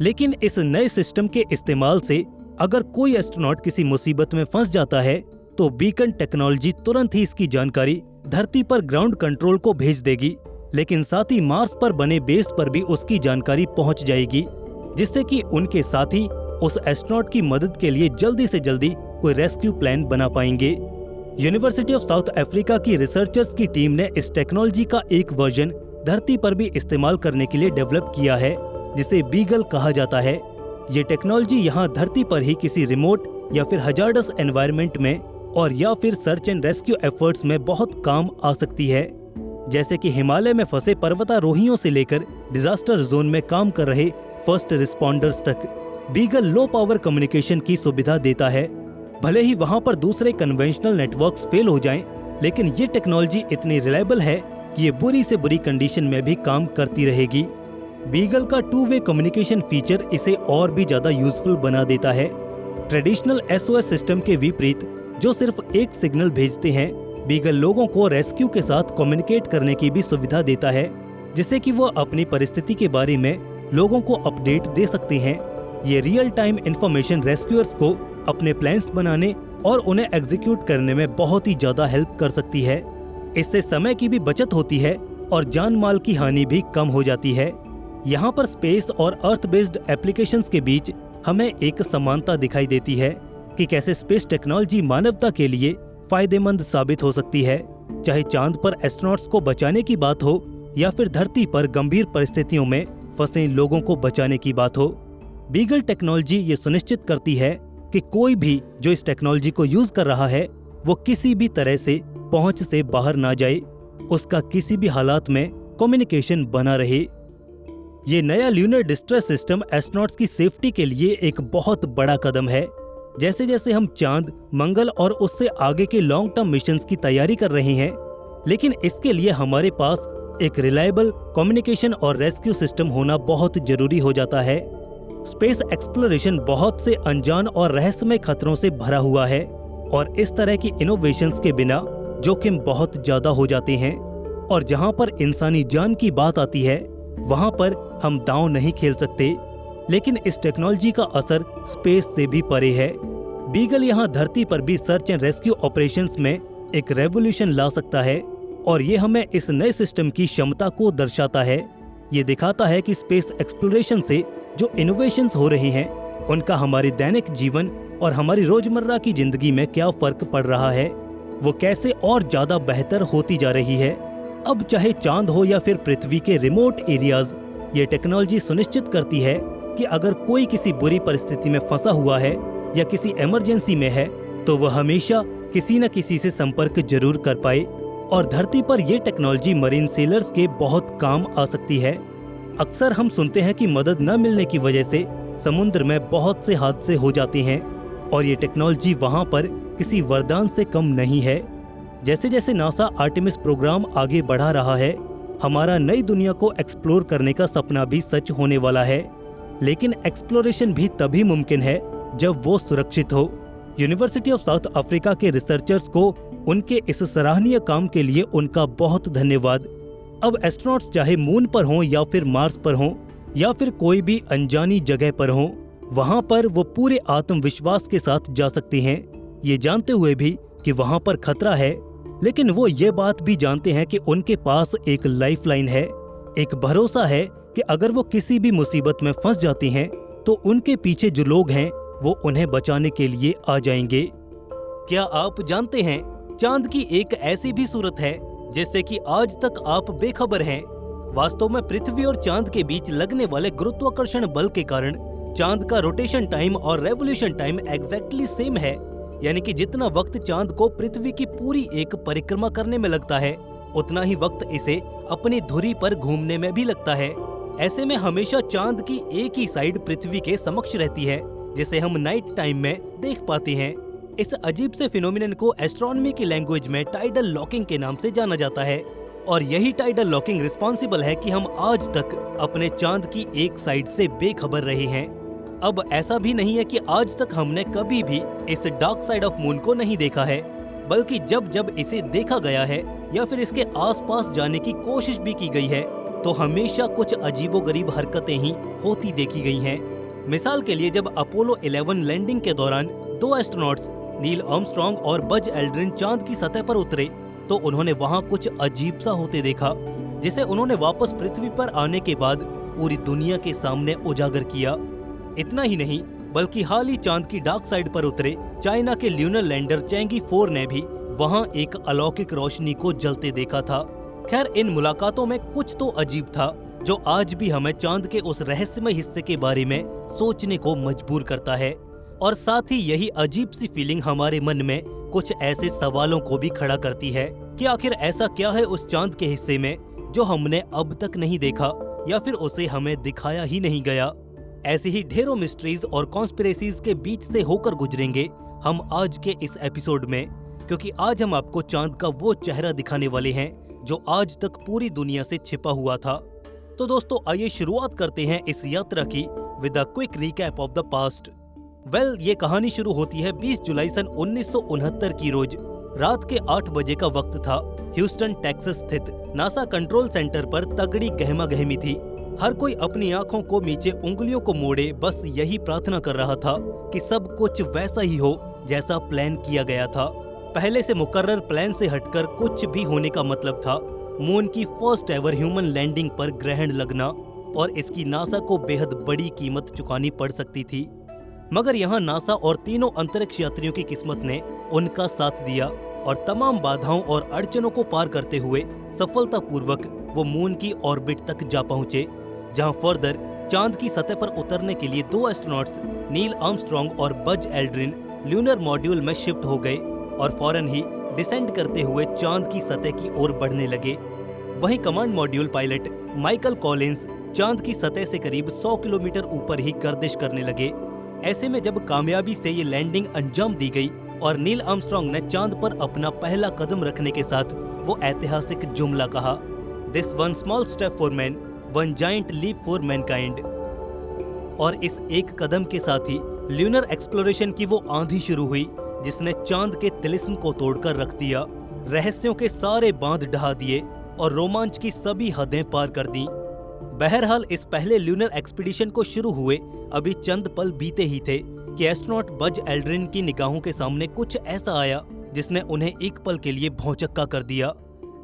लेकिन इस नए सिस्टम के इस्तेमाल से अगर कोई एस्ट्रोनॉट किसी मुसीबत में फंस जाता है तो बीकन टेक्नोलॉजी तुरंत ही इसकी जानकारी धरती पर ग्राउंड कंट्रोल को भेज देगी, लेकिन साथ ही मार्स पर बने बेस पर भी उसकी जानकारी पहुंच जाएगी, जिससे कि उनके साथी उस एस्ट्रोनॉट की मदद के लिए जल्दी से जल्दी कोई रेस्क्यू प्लान बना पाएंगे। यूनिवर्सिटी ऑफ साउथ अफ्रीका की रिसर्चर्स की टीम ने इस टेक्नोलॉजी का एक वर्जन धरती पर भी इस्तेमाल करने के लिए डेवलप किया है, जिसे बीगल कहा जाता है। ये टेक्नोलॉजी यहाँ धरती पर ही किसी रिमोट या फिर हजार्डस एनवायरनमेंट में और या फिर सर्च एंड रेस्क्यू एफर्ट्स में बहुत काम आ सकती है, जैसे कि हिमालय में फंसे पर्वतारोहियों से लेकर डिजास्टर जोन में काम कर रहे फर्स्ट रिस्पॉन्डर्स तक। बीगल लो पावर कम्युनिकेशन की सुविधा देता है। भले ही वहां पर दूसरे कन्वेंशनल नेटवर्क्स फेल हो जाएं, लेकिन ये टेक्नोलॉजी इतनी रिलायबल है कि ये बुरी से बुरी कंडीशन में भी काम करती रहेगी। बीगल का 2-वे कम्युनिकेशन फीचर इसे और भी ज्यादा यूजफुल बना देता है। ट्रेडिशनल SOS सिस्टम के विपरीत, जो सिर्फ एक सिग्नल भेजते हैं, बीगल लोगों को रेस्क्यू के साथ कम्युनिकेट करने की भी सुविधा देता है, जिससे कि वो अपनी परिस्थिति के बारे में लोगों को अपडेट दे सकते हैं। ये रियल टाइम इंफॉर्मेशन रेस्क्यूअर्स को अपने प्लान्स बनाने और उन्हें एग्जीक्यूट करने में बहुत ही ज्यादा हेल्प कर सकती है। इससे समय की भी बचत होती है और जान माल की हानि भी कम हो जाती है। यहाँ पर स्पेस और अर्थ बेस्ड एप्लीकेशंस के बीच हमें एक समानता दिखाई देती है कि कैसे स्पेस टेक्नोलॉजी मानवता के लिए फायदेमंद साबित हो सकती है, चाहे चांद पर एस्ट्रोनॉट्स को बचाने की बात हो या फिर धरती पर गंभीर परिस्थितियों में फंसे लोगों को बचाने की बात हो। बीगल टेक्नोलॉजी ये सुनिश्चित करती है कि कोई भी जो इस टेक्नोलॉजी को यूज कर रहा है वो किसी भी तरह से पहुंच से बाहर ना जाए, उसका किसी भी हालात में कम्युनिकेशन बना रहे। ये नया ल्यूनर डिस्ट्रेस सिस्टम एस्ट्रोनॉट्स की सेफ्टी के लिए एक बहुत बड़ा कदम है। जैसे जैसे हम चांद, मंगल और उससे आगे के लॉन्ग टर्म मिशंस की तैयारी कर रहे हैं, लेकिन इसके लिए हमारे पास एक रिलायबल कम्युनिकेशन और रेस्क्यू सिस्टम होना बहुत जरूरी हो जाता है। स्पेस एक्सप्लोरेशन बहुत से अनजान और रहस्यमय खतरों से भरा हुआ है, और इस तरह की इनोवेशंस के बिना जोखिम बहुत ज्यादा हो जाते हैं, और जहां पर इंसानी जान की बात आती है वहां पर हम दांव नहीं खेल सकते। लेकिन इस टेक्नोलॉजी का असर स्पेस से भी परे है। बीगल यहाँ धरती पर भी सर्च एंड रेस्क्यू ऑपरेशंस में एक रेवोल्यूशन ला सकता है, और ये हमें इस नए सिस्टम की क्षमता को दर्शाता है। ये दिखाता है कि स्पेस एक्सप्लोरेशन से जो इनोवेशंस हो रहे हैं उनका हमारे दैनिक जीवन और हमारी रोजमर्रा की जिंदगी में क्या फर्क पड़ रहा है, वो कैसे और ज्यादा बेहतर होती जा रही है। अब चाहे चांद हो या फिर पृथ्वी के रिमोट एरियाज, ये टेक्नोलॉजी सुनिश्चित करती है कि अगर कोई किसी बुरी परिस्थिति में फंसा हुआ है या किसी इमरजेंसी में है तो वह हमेशा किसी न किसी से संपर्क जरूर कर पाए। और धरती पर ये टेक्नोलॉजी मरीन सेलर्स के बहुत काम आ सकती है। अक्सर हम सुनते हैं कि मदद न मिलने की वजह से समुद्र में बहुत से हादसे हो जाते हैं और ये टेक्नोलॉजी वहां पर किसी वरदान से कम नहीं है। जैसे जैसे नासा आर्टेमिस प्रोग्राम आगे बढ़ा रहा है, हमारा नई दुनिया को एक्सप्लोर करने का सपना भी सच होने वाला है। लेकिन एक्सप्लोरेशन भी तभी मुमकिन है जब वो सुरक्षित हो। यूनिवर्सिटी ऑफ साउथ अफ्रीका के रिसर्चर्स को उनके इस सराहनीय काम के लिए उनका बहुत धन्यवाद। अब एस्ट्रोनॉट्स चाहे मून पर हों या फिर मार्स पर हों या फिर कोई भी अनजानी जगह पर हों, वहां पर वो पूरे आत्मविश्वास के साथ जा सकते हैं, ये जानते हुए भी कि वहां पर खतरा है। लेकिन वो ये बात भी जानते हैं कि उनके पास एक लाइफलाइन है, एक भरोसा है कि अगर वो किसी भी मुसीबत में फंस जाती हैं तो उनके पीछे जो लोग हैं वो उन्हें बचाने के लिए आ जाएंगे। क्या आप जानते हैं चांद की एक ऐसी भी सूरत है जिससे कि आज तक आप बेखबर हैं। वास्तव में पृथ्वी और चांद के बीच लगने वाले गुरुत्वाकर्षण बल के कारण चांद का रोटेशन टाइम और रेवोल्यूशन टाइम एग्जैक्टली सेम है। यानी कि जितना वक्त चांद को पृथ्वी की पूरी एक परिक्रमा करने में लगता है, उतना ही वक्त इसे अपनी धुरी पर घूमने में भी लगता है। ऐसे में हमेशा चांद की एक ही साइड पृथ्वी के समक्ष रहती है, जिसे हम नाइट टाइम में देख पाते हैं। इस अजीब से फिनोमिनन को एस्ट्रोनॉमी की लैंग्वेज में टाइडल लॉकिंग के नाम से जाना जाता है। और यही टाइडल लॉकिंग रिस्पॉन्सिबल है कि हम आज तक अपने चांद की एक साइड से बेखबर रहे हैं। अब ऐसा भी नहीं है कि आज तक हमने कभी भी इस डार्क साइड ऑफ मून को नहीं देखा है, बल्कि जब जब इसे देखा गया है या फिर इसके आसपास जाने की कोशिश भी की गई है तो हमेशा कुछ अजीबोगरीब हरकतें ही होती देखी गई हैं। मिसाल के लिए जब अपोलो 11 लैंडिंग के दौरान 2 एस्ट्रोनॉट्स नील आर्मस्ट्रांग और बज एल्ड्रिन चांद की सतह पर उतरे तो उन्होंने वहां कुछ अजीब सा होते देखा, जिसे उन्होंने वापस पृथ्वी पर आने के बाद पूरी दुनिया के सामने उजागर किया। इतना ही नहीं, बल्कि हाल ही चांद की डार्क साइड पर उतरे चाइना के ल्यूनर लैंडर चैंगी 4 ने भी वहां एक अलौकिक रोशनी को जलते देखा था। खैर, इन मुलाकातों में कुछ तो अजीब था जो आज भी हमें चांद के उस रहस्यमय हिस्से के बारे में सोचने को मजबूर करता है। और साथ ही यही अजीब सी फीलिंग हमारे मन में कुछ ऐसे सवालों को भी खड़ा करती है कि आखिर ऐसा क्या है उस चांद के हिस्से में जो हमने अब तक नहीं देखा या फिर उसे हमें दिखाया ही नहीं गया। ऐसी ही ढेरों मिस्ट्रीज और कॉन्स्पिरेसीज के बीच से होकर गुजरेंगे हम आज के इस एपिसोड में, क्योंकि आज हम आपको चांद का वो चेहरा दिखाने वाले हैं जो आज तक पूरी दुनिया से छिपा हुआ था। तो दोस्तों, आइए शुरुआत करते हैं इस यात्रा की with a quick recap of the past. ये कहानी शुरू होती है 20 जुलाई सन 1969 की रोज। रात के 8 बजे का वक्त था। ह्यूस्टन टेक्सास स्थित नासा कंट्रोल सेंटर पर तगड़ी गहमा गहमी थी। हर कोई अपनी आंखों को नीचे उंगलियों को मोड़े बस यही प्रार्थना कर रहा था कि सब कुछ वैसा ही हो जैसा प्लान किया गया था। पहले से मुकर्रर प्लान से हटकर कुछ भी होने का मतलब था मून की फर्स्ट एवर ह्यूमन लैंडिंग पर ग्रहण लगना, और इसकी नासा को बेहद बड़ी कीमत चुकानी पड़ सकती थी। मगर यहाँ नासा और तीनों अंतरिक्ष यात्रियों की किस्मत ने उनका साथ दिया और तमाम बाधाओं और अड़चनों को पार करते हुए सफलतापूर्वक वो मून की ऑर्बिट तक जा पहुंचे, जहां फर्दर चांद की सतह पर उतरने के लिए 2 एस्ट्रोनॉट्स नील आर्मस्ट्रांग और बज एल्ड्रिन ल्यूनर मॉड्यूल में शिफ्ट हो गए और फौरन ही डिसेंड करते हुए चांद की सतह की ओर बढ़ने लगे। वहीं command module pilot Michael Collins चांद की सतह से करीब 100 किलोमीटर ऊपर ही गर्दिश करने लगे। ऐसे में जब कामयाबी से ये लैंडिंग अंजाम दी गई और नील आर्मस्ट्रांग ने चांद पर अपना पहला कदम रखने के साथ वो ऐतिहासिक जुमला कहा, this one small step for man, one giant leap for mankind. और इस एक कदम के साथ ही ल्यूनर एक्सप्लोरेशन की वो आंधी शुरू हुई जिसने चांद के तिलिस्म को तोड़कर रख दिया, रहस्यों के सारे बांध ढहा दिए और रोमांच की सभी हदें पार कर दी। बहरहाल, इस पहले ल्यूनर एक्सपीडिशन को शुरू हुए अभी चंद पल बीते ही थे कि एस्ट्रोनॉट बज एल्ड्रिन की निगाहों के सामने कुछ ऐसा आया जिसने उन्हें एक पल के लिए भौंचक्का कर दिया।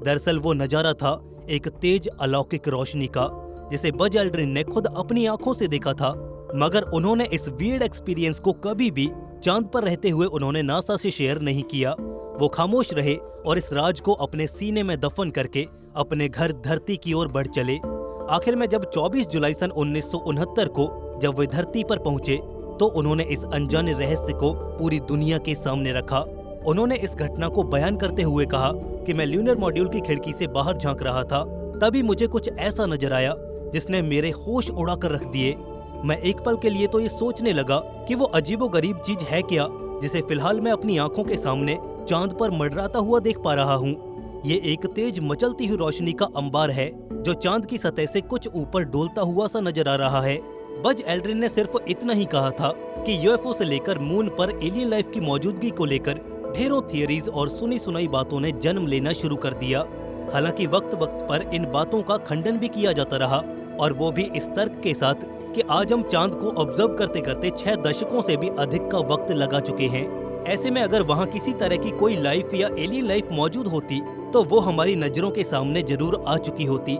दरअसल वो नजारा था एक तेज अलौकिक रोशनी का, जिसे बज एल्ड्रिन ने खुद अपनी आंखों से देखा था। मगर उन्होंने इस वियर्ड एक्सपीरियंस को कभी भी चांद पर रहते हुए उन्होंने नासा से शेयर नहीं किया। वो खामोश रहे और इस राज को अपने सीने में दफन करके अपने घर धरती की ओर बढ़ चले। आखिर में जब 24 जुलाई सन 1969 को जब वे धरती पर पहुंचे तो उन्होंने इस अनजाने रहस्य को पूरी दुनिया के सामने रखा। उन्होंने इस घटना को बयान करते हुए कहा कि मैं ल्यूनर मॉड्यूल की खिड़की से बाहर झांक रहा था, तभी मुझे कुछ ऐसा नजर आया जिसने मेरे होश उड़ा कर रख दिए। मैं एक पल के लिए तो ये सोचने लगा कि वो अजीबोगरीब चीज है क्या जिसे फिलहाल मैं अपनी आंखों के सामने चांद पर मंडराता हुआ देख पा रहा हूँ। ये एक तेज मचलती हुई रोशनी का अंबार है जो चांद की सतह से कुछ ऊपर डोलता हुआ सा नजर आ रहा है। बज एल्ड्रिन ने सिर्फ इतना ही कहा था कि यूएफओ से लेकर मून पर एलियन लाइफ की मौजूदगी को लेकर ढेरों थियरीज और सुनी सुनाई बातों ने जन्म लेना शुरू कर दिया। हालांकि वक्त वक्त पर इन बातों का खंडन भी किया जाता रहा, और वो भी इस तर्क के साथ कि आज हम चांद को ऑब्जर्व करते करते 6 दशकों से भी अधिक का वक्त लगा चुके हैं। ऐसे में अगर वहाँ किसी तरह की कोई लाइफ या एलियन लाइफ मौजूद होती तो वो हमारी नजरों के सामने जरूर आ चुकी होती।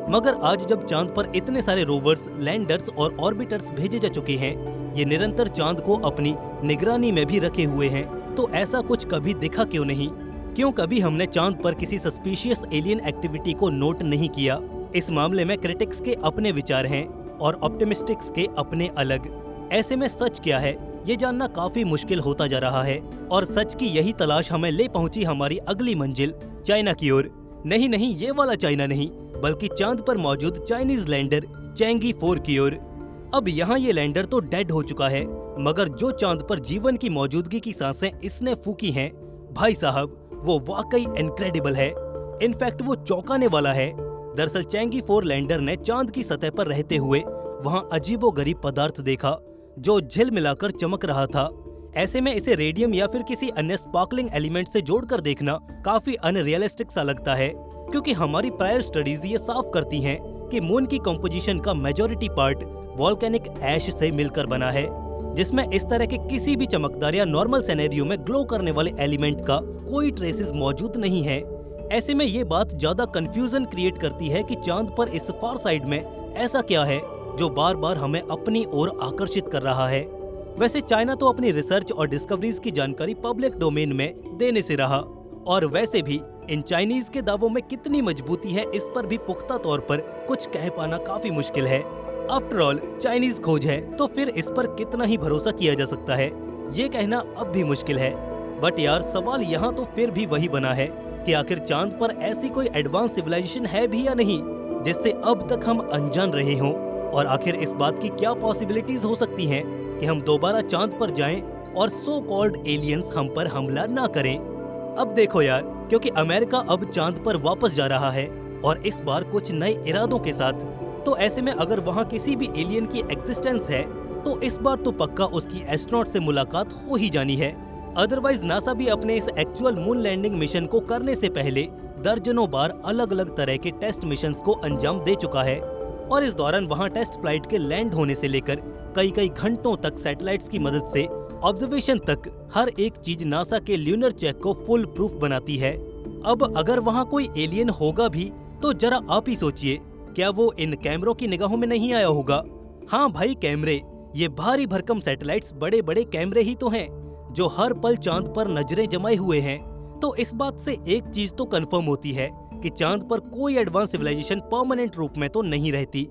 मगर आज जब चांद पर इतने सारे रोवर्स, लैंडर्स और ऑर्बिटर्स भेजे जा चुके हैं, ये निरंतर चांद को अपनी निगरानी में भी रखे हुए हैं, तो ऐसा कुछ कभी दिखा क्यों नहीं? क्यों कभी हमने चांद पर किसी सस्पिशियस एलियन एक्टिविटी को नोट नहीं किया? इस मामले में क्रिटिक्स के अपने विचार हैं और ऑप्टिमिस्टिक्स के अपने अलग। ऐसे में सच क्या है ये जानना काफी मुश्किल होता जा रहा है, और सच की यही तलाश हमें ले पहुंची हमारी अगली मंजिल चाइना की ओर। नहीं, ये वाला चाइना नहीं, बल्कि चांद पर मौजूद चाइनीज लैंडर चैंगी 4 की ओर। अब यहाँ ये लैंडर तो डेड हो चुका है, मगर जो चांद पर जीवन की मौजूदगी की सांसें इसने फूकी हैं, भाई साहब वो वाकई इनक्रेडिबल है। इनफैक्ट वो चौंकाने वाला है। दरअसल चैंगी 4 लैंडर ने चांद की सतह पर रहते हुए वहाँ अजीबोगरीब पदार्थ देखा जो झिलमिलाकर चमक रहा था। ऐसे में इसे रेडियम या फिर किसी अन्य स्पार्कलिंग एलिमेंट से जोड़कर देखना काफी अनरियलिस्टिक सा लगता है, क्योंकि हमारी प्रायर स्टडीज ये साफ करती हैं कि मून की कंपोजिशन का मेजॉरिटी पार्ट वॉल्केनिक ऐश से मिलकर बना है, जिसमें इस तरह के किसी भी चमकदार या नॉर्मल सिनेरियो में ग्लो करने वाले एलिमेंट का कोई ट्रेसेस मौजूद नहीं है। ऐसे में ये बात ज्यादा कंफ्यूजन क्रिएट करती है कि चांद पर इस फार साइड में ऐसा क्या है जो बार बार हमें अपनी ओर आकर्षित कर रहा है। वैसे चाइना तो अपनी रिसर्च और डिस्कवरीज की जानकारी पब्लिक डोमेन में देने से रहा, और वैसे भी इन चाइनीज के दावों में कितनी मजबूती है इस पर भी पुख्ता तौर पर कुछ कह पाना काफी मुश्किल है। आफ्टर ऑल चाइनीज खोज है तो फिर इस पर कितना ही भरोसा किया जा सकता है, ये कहना अब भी मुश्किल है। बट यार सवाल यहाँ तो फिर भी वही बना है कि आखिर चांद पर ऐसी कोई एडवांस सिविलाइजेशन है भी या नहीं जिससे अब तक हम अनजान रहे हों, और आखिर इस बात की क्या पॉसिबिलिटीज हो सकती हैं कि हम दोबारा चांद पर जाएं और सो कॉल्ड एलियंस हम पर हमला ना करें। अब देखो यार, क्योंकि अमेरिका अब चांद पर वापस जा रहा है और इस बार कुछ नए इरादों के साथ, तो ऐसे में अगर वहाँ किसी भी एलियन की एग्जिस्टेंस है तो इस बार तो पक्का उसकी एस्ट्रोनॉट से मुलाकात हो ही जानी है। अदरवाइज नासा भी अपने इस एक्चुअल मून लैंडिंग मिशन को करने से पहले दर्जनों बार अलग अलग तरह के टेस्ट मिशंस को अंजाम दे चुका है, और इस दौरान वहाँ टेस्ट फ्लाइट के लैंड होने से लेकर कई घंटों तक सैटेलाइट्स की मदद से ऑब्जर्वेशन तक हर एक चीज नासा के ल्यूनर चेक को फुल प्रूफ बनाती है। अब अगर वहाँ कोई एलियन होगा भी तो जरा आप ही सोचिए, क्या वो इन कैमरों की निगाहों में नहीं आया होगा? हाँ भाई, कैमरे, ये भारी भरकम सैटेलाइट्स बड़े बड़े कैमरे ही तो हैं जो हर पल चांद पर नजरें जमाए हुए हैं। तो इस बात से एक चीज तो कंफर्म होती है कि चांद पर कोई एडवांस सिविलाइजेशन परमानेंट रूप में तो नहीं रहती।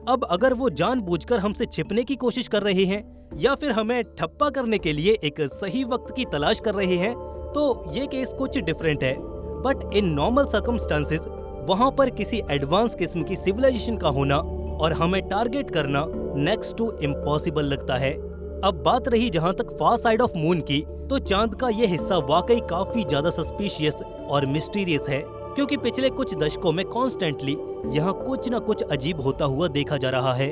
अब अगर वो जानबूझकर हमसे छिपने की कोशिश कर रहे हैं या फिर हमें ठप्पा करने के लिए एक सही वक्त की तलाश कर रहे हैं तो ये केस कुछ डिफरेंट है। बट इन नॉर्मल सर्कमस्टांसेस वहाँ पर किसी एडवांस किस्म की सिविलाइजेशन का होना और हमें टारगेट करना नेक्स्ट टू इम्पॉसिबल लगता है। अब बात रही जहाँ तक फार साइड ऑफ मून की, तो चांद का ये हिस्सा वाकई काफी ज्यादा सस्पिशियस और मिस्टीरियस है, क्योंकि पिछले कुछ दशकों में कॉन्स्टेंटली यहाँ कुछ न कुछ अजीब होता हुआ देखा जा रहा है।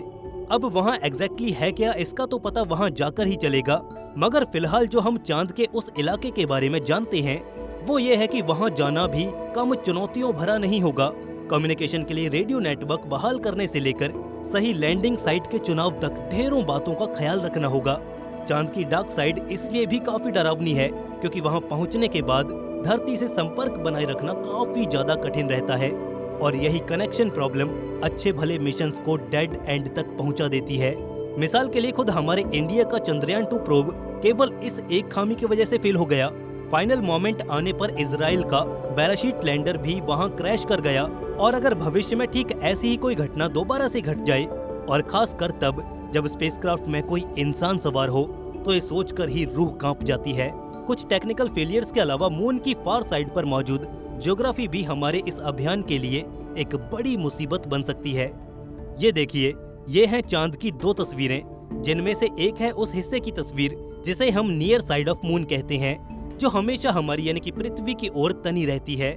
अब वहाँ एग्जैक्टली है क्या इसका तो पता वहाँ जाकर ही चलेगा, मगर फिलहाल जो हम चांद के उस इलाके के बारे में जानते हैं वो ये है कि वहाँ जाना भी कम चुनौतियों भरा नहीं होगा। कम्युनिकेशन के लिए रेडियो नेटवर्क बहाल करने से लेकर सही लैंडिंग साइट के चुनाव तक ढेरों बातों का ख्याल रखना होगा। चांद की डार्क साइड इसलिए भी काफी डरावनी है क्योंकि वहाँ पहुँचने के बाद धरती से संपर्क बनाए रखना काफी ज्यादा कठिन रहता है, और यही कनेक्शन प्रॉब्लम अच्छे भले मिशंस को डेड एंड तक पहुंचा देती है। मिसाल के लिए खुद हमारे इंडिया का चंद्रयान 2 प्रोब केवल इस एक खामी की वजह से फेल हो गया। फाइनल मोमेंट आने पर इजराइल का बैराशीट लैंडर भी वहां क्रैश कर गया, और अगर भविष्य में ठीक ऐसी ही कोई घटना दोबारा से घट जाए, और खासकर तब जब स्पेसक्राफ्ट में कोई इंसान सवार हो तो ये सोचकर ही रूह कांप जाती है। कुछ टेक्निकल फेलियर्स के अलावा मून की फार साइड पर मौजूद ज्योग्राफी भी हमारे इस अभियान के लिए एक बड़ी मुसीबत बन सकती है। ये देखिए, ये हैं चांद की 2 तस्वीरें, जिनमें से एक है उस हिस्से की तस्वीर जिसे हम नियर साइड ऑफ मून कहते हैं, जो हमेशा हमारी यानी कि पृथ्वी की ओर तनी रहती है।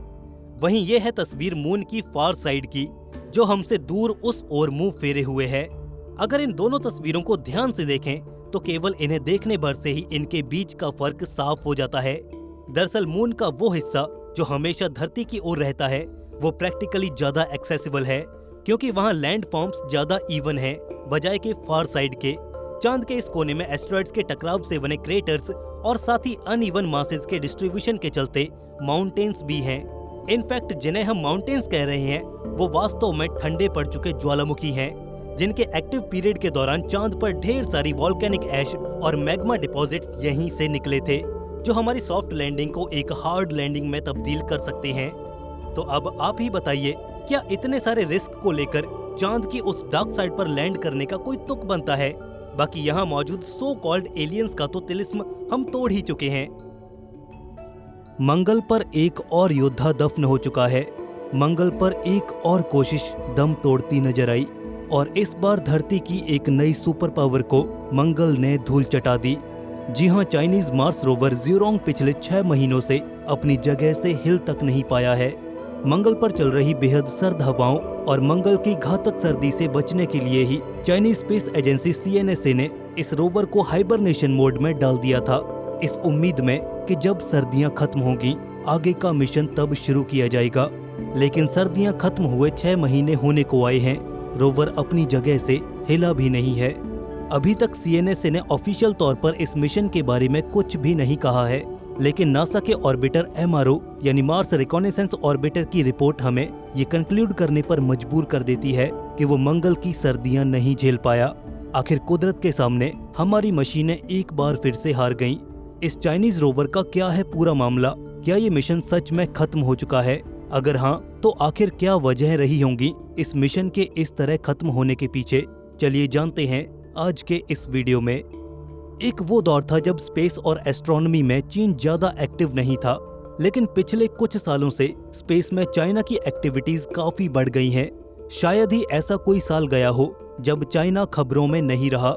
वहीं ये है तस्वीर मून की फार साइड की, जो हमसे दूर उस ओर मुंह फेरे हुए है। अगर इन दोनों तस्वीरों को ध्यान से देखें तो केवल इन्हें देखने भर से ही इनके बीच का फर्क साफ हो जाता है। दरअसल मून का वो हिस्सा जो हमेशा धरती की ओर रहता है वो प्रैक्टिकली ज्यादा एक्सेसिबल है, क्योंकि वहाँ लैंड फॉर्म्स ज्यादा इवन है बजाय के फार साइड के। चांद के इस कोने में एस्टेरॉइड्स के टकराव से बने क्रेटर्स और साथ ही अनइवन मासेस के डिस्ट्रीब्यूशन के चलते माउंटेन्स भी हैं। इनफैक्ट जिन्हें हम माउंटेन्स कह रहे हैं वो वास्तव में ठंडे पड़ चुके ज्वालामुखी हैं, जिनके एक्टिव पीरियड के दौरान चांद पर ढेर सारी वॉल्केनिक ऐश और मैग्मा डिपॉजिट्स यहीं से निकले थे, जो हमारी सॉफ्ट लैंडिंग को एक हार्ड लैंडिंग में तब्दील कर सकते हैं। तो अब आप ही बताइए, क्या इतने सारे रिस्क को लेकर चांद की उस डार्क साइड पर लैंड करने का कोई तुक बनता है? बाकी यहाँ मौजूद सो कॉल्ड एलियंस का तो तिलिस्म हम तोड़ ही चुके हैं। मंगल पर एक और योद्धा दफन हो चुका है। मंगल पर एक और कोशिश दम तोड़ती नजर आई और इस बार धरती की एक नई सुपर पावर को मंगल ने धूल चटा दी। जी हां, चाइनीज मार्स रोवर ज़्यूरोंग पिछले 6 महीनों से अपनी जगह से हिल तक नहीं पाया है। मंगल पर चल रही बेहद सर्द हवाओं और मंगल की घातक सर्दी से बचने के लिए ही चाइनीज स्पेस एजेंसी CNSA ने इस रोवर को हाइबरनेशन मोड में डाल दिया था, इस उम्मीद में कि जब सर्दियां खत्म होंगी आगे का मिशन तब शुरू किया जाएगा। लेकिन सर्दियां खत्म हुए 6 महीने होने को आए हैं, रोवर अपनी जगह से हिला भी नहीं है। अभी तक CNSA ने ऑफिशियल तौर पर इस मिशन के बारे में कुछ भी नहीं कहा है, लेकिन नासा के ऑर्बिटर MRO यानी मार्स रिकॉनेसेंस ऑर्बिटर की रिपोर्ट हमें ये कंक्लूड करने पर मजबूर कर देती है कि वो मंगल की सर्दियां नहीं झेल पाया। आखिर कुदरत के सामने हमारी मशीनें एक बार फिर से हार गईं। इस चाइनीज रोवर का क्या है पूरा मामला? क्या ये मिशन सच में खत्म हो चुका है? अगर हाँ, तो आखिर क्या वजह रही होंगी इस मिशन के इस तरह खत्म होने के पीछे? चलिए जानते हैं आज के इस वीडियो में। एक वो दौर था जब स्पेस और एस्ट्रोनॉमी में चीन ज्यादा एक्टिव नहीं था, लेकिन पिछले कुछ सालों से स्पेस में चाइना की एक्टिविटीज काफी बढ़ गई हैं। शायद ही ऐसा कोई साल गया हो जब चाइना खबरों में नहीं रहा,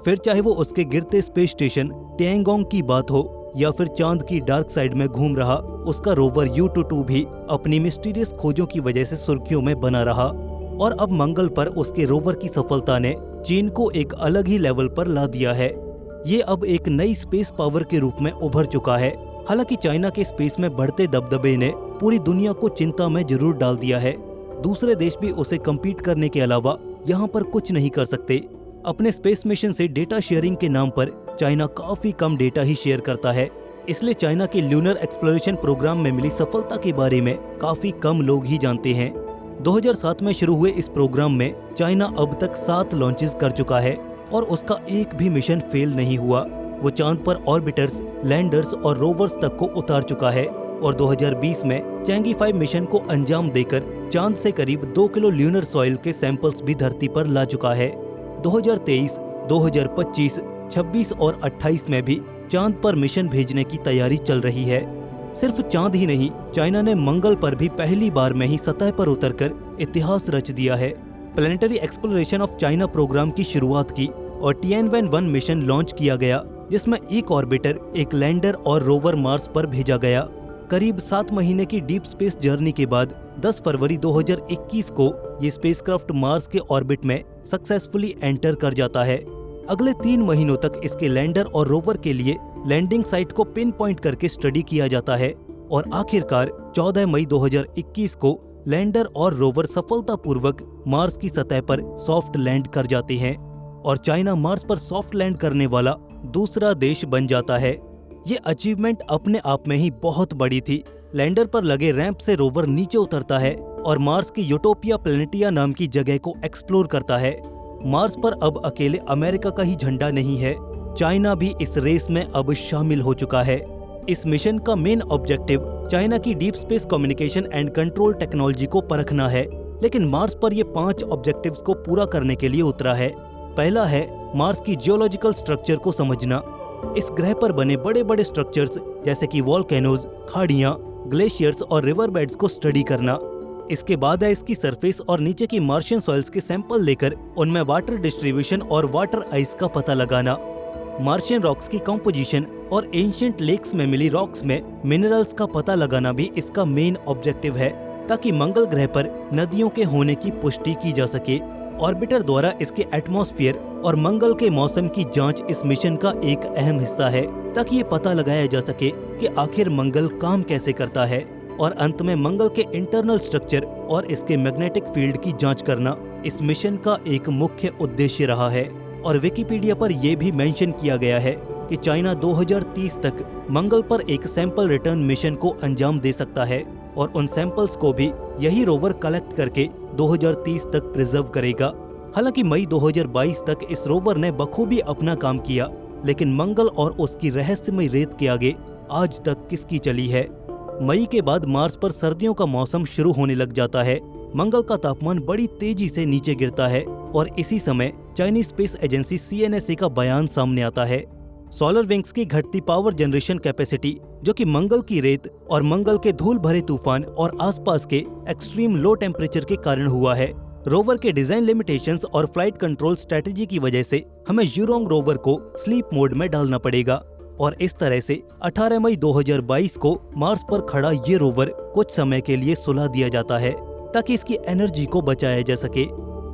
फिर चाहे वो उसके गिरते स्पेस स्टेशन टिएंगोंग की बात हो या फिर चांद की डार्क साइड में घूम रहा उसका रोवर U22 भी अपनी मिस्टीरियस खोजों की वजह से सुर्खियों में बना रहा। और अब मंगल पर उसके रोवर की सफलता ने चीन को एक अलग ही लेवल पर ला दिया है। ये अब एक नई स्पेस पावर के रूप में उभर चुका है। हालांकि चाइना के स्पेस में बढ़ते दबदबे ने पूरी दुनिया को चिंता में जरूर डाल दिया है। दूसरे देश भी उसे कम्पीट करने के अलावा यहाँ पर कुछ नहीं कर सकते। अपने स्पेस मिशन से डेटा शेयरिंग के नाम पर चाइना काफी कम डेटा ही शेयर करता है, इसलिए चाइना के ल्यूनर एक्सप्लोरेशन प्रोग्राम में मिली सफलता के बारे में काफी कम लोग ही जानते हैं। 2007 में शुरू हुए इस प्रोग्राम में चाइना अब तक 7 लॉन्चेस कर चुका है और उसका एक भी मिशन फेल नहीं हुआ। वो चांद पर ऑर्बिटर्स, लैंडर्स और रोवर्स तक को उतार चुका है और 2020 में चैंगी 5 मिशन को अंजाम देकर चांद से करीब 2 किलो ल्यूनर सॉइल के सैंपल्स भी धरती पर ला चुका है। 2023, 2025, 26 और 28 में भी चांद पर मिशन भेजने की तैयारी चल रही है। सिर्फ चांद ही नहीं, चाइना ने मंगल पर भी पहली बार में ही सतह पर उतरकर इतिहास रच दिया है। Planetary exploration of China programme की शुरुआत की और Tianwen-1 मिशन लॉन्च किया गया, जिसमें एक ऑर्बिटर, एक लैंडर और रोवर मार्स पर भेजा गया। करीब 7 महीने की डीप स्पेस जर्नी के बाद 10 फरवरी 2021 को ये स्पेसक्राफ्ट मार्स के ऑर्बिट में सक्सेसफुली एंटर कर जाता है। अगले 3 महीनों तक इसके लैंडर और रोवर के लिए लैंडिंग साइट को पिन पॉइंट करके स्टडी किया जाता है और आखिरकार 14 मई 2021 को लैंडर और रोवर सफलतापूर्वक मार्स की सतह पर सॉफ्ट लैंड कर जाते हैं और चाइना मार्स पर सॉफ्ट लैंड करने वाला दूसरा देश बन जाता है। ये अचीवमेंट अपने आप में ही बहुत बड़ी थी। लैंडर पर लगे रैंप से रोवर नीचे उतरता है और मार्स की यूटोपिया प्लैनेटिया नाम की जगह को एक्सप्लोर करता है। मार्स पर अब अकेले अमेरिका का ही झंडा नहीं है, चाइना भी इस रेस में अब शामिल हो चुका है। इस मिशन का मेन ऑब्जेक्टिव चाइना की deep space communication and control technology को परखना है, लेकिन मार्स पर ये 5 ऑब्जेक्टिव्स को पूरा करने के लिए उतरा है। पहला है मार्स की जियोलॉजिकल स्ट्रक्चर को समझना। इस ग्रह पर बने बड़े बड़े स्ट्रक्चर्स जैसे कि वॉल्केनोज, खाड़ियाँ, ग्लेशियर्स और रिवर बेड्स को स्टडी करना। इसके बाद है इसकी सरफेस और नीचे की मार्शियन सॉइल्स के सैंपल लेकर उनमें वाटर डिस्ट्रीब्यूशन और वाटर आइस का पता लगाना। मार्शियन रॉक्स की कंपोजिशन और एंशिएंट लेक्स में मिली रॉक्स में मिनरल्स का पता लगाना भी इसका मेन ऑब्जेक्टिव है, ताकि मंगल ग्रह पर नदियों के होने की पुष्टि की जा सके। ऑर्बिटर द्वारा इसके एटमॉस्फेयर और मंगल के मौसम की जांच इस मिशन का एक अहम हिस्सा है, ताकि ये पता लगाया जा सके कि आखिर मंगल काम कैसे करता है। और अंत में मंगल के इंटरनल स्ट्रक्चर और इसके मैग्नेटिक फील्ड की जांच करना इस मिशन का एक मुख्य उद्देश्य रहा है। और विकिपीडिया पर यह भी मेंशन किया गया है कि चाइना 2030 तक मंगल पर एक सैंपल रिटर्न मिशन को अंजाम दे सकता है और उन सैंपल्स को भी यही रोवर कलेक्ट करके 2030 तक प्रिजर्व करेगा। हालांकि मई 2022 तक इस रोवर ने बखूबी अपना काम किया, लेकिन मंगल और उसकी रहस्यमय रेत के आगे आज तक किसकी चली है। मई के बाद मार्स पर सर्दियों का मौसम शुरू होने लग जाता है। मंगल का तापमान बड़ी तेजी से नीचे गिरता है और इसी समय चाइनीज स्पेस एजेंसी CNSA का बयान सामने आता है। सोलर विंग्स की घटती पावर जनरेशन कैपेसिटी, जो कि मंगल की रेत और मंगल के धूल भरे तूफान और आसपास के एक्सट्रीम लो टेम्परेचर के कारण हुआ है। रोवर के डिजाइन लिमिटेशंस और फ्लाइट कंट्रोल स्ट्रेटेजी की वजह से हमें यूरोंग रोवर को स्लीप मोड में डालना पड़ेगा और इस तरह से 18 मई 2022 को मार्स पर खड़ा ये रोवर कुछ समय के लिए सुला दिया जाता है, ताकि इसकी एनर्जी को बचाया जा सके।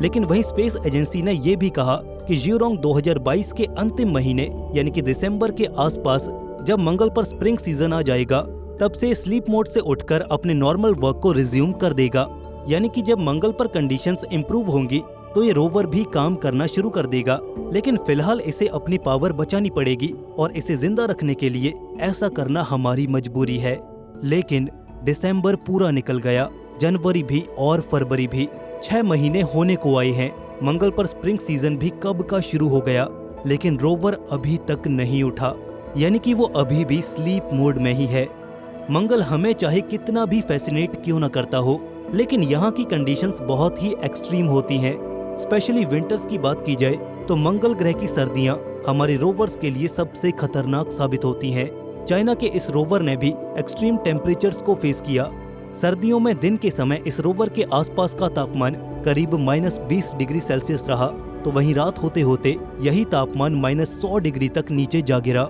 लेकिन वहीं स्पेस एजेंसी ने यह भी कहा कि यूरोंग 2022 के अंतिम महीने यानी कि दिसंबर के आसपास जब मंगल पर स्प्रिंग सीजन आ जाएगा, तब से स्लीप मोड से उठकर अपने नॉर्मल वर्क को रिज्यूम कर देगा। यानी कि जब मंगल पर कंडीशंस इंप्रूव होंगी तो ये रोवर भी काम करना शुरू कर देगा। लेकिन फिलहाल इसे अपनी पावर बचानी पड़ेगी और इसे जिंदा रखने के लिए ऐसा करना हमारी मजबूरी है। लेकिन दिसंबर पूरा निकल गया, जनवरी भी और फरवरी भी, 6 महीने होने को आए हैं। मंगल पर स्प्रिंग सीजन भी कब का शुरू हो गया, लेकिन रोवर अभी तक नहीं उठा, यानी कि वो अभी भी स्लीप मोड में ही है। मंगल हमें चाहे कितना भी फैसिनेट क्यों न करता हो, लेकिन यहाँ की कंडीशंस बहुत ही एक्सट्रीम होती हैं। स्पेशली विंटर्स की बात की जाए तो मंगल ग्रह की सर्दियाँ हमारे रोवर्स के लिए सबसे खतरनाक साबित होती हैं। चाइना के इस रोवर ने भी एक्सट्रीम टेम्परेचर्स को फेस किया। सर्दियों में दिन के समय इस रोवर के आसपास का तापमान करीब -20 डिग्री सेल्सियस रहा, तो वहीं रात होते होते यही तापमान -100 डिग्री तक नीचे जा गिरा।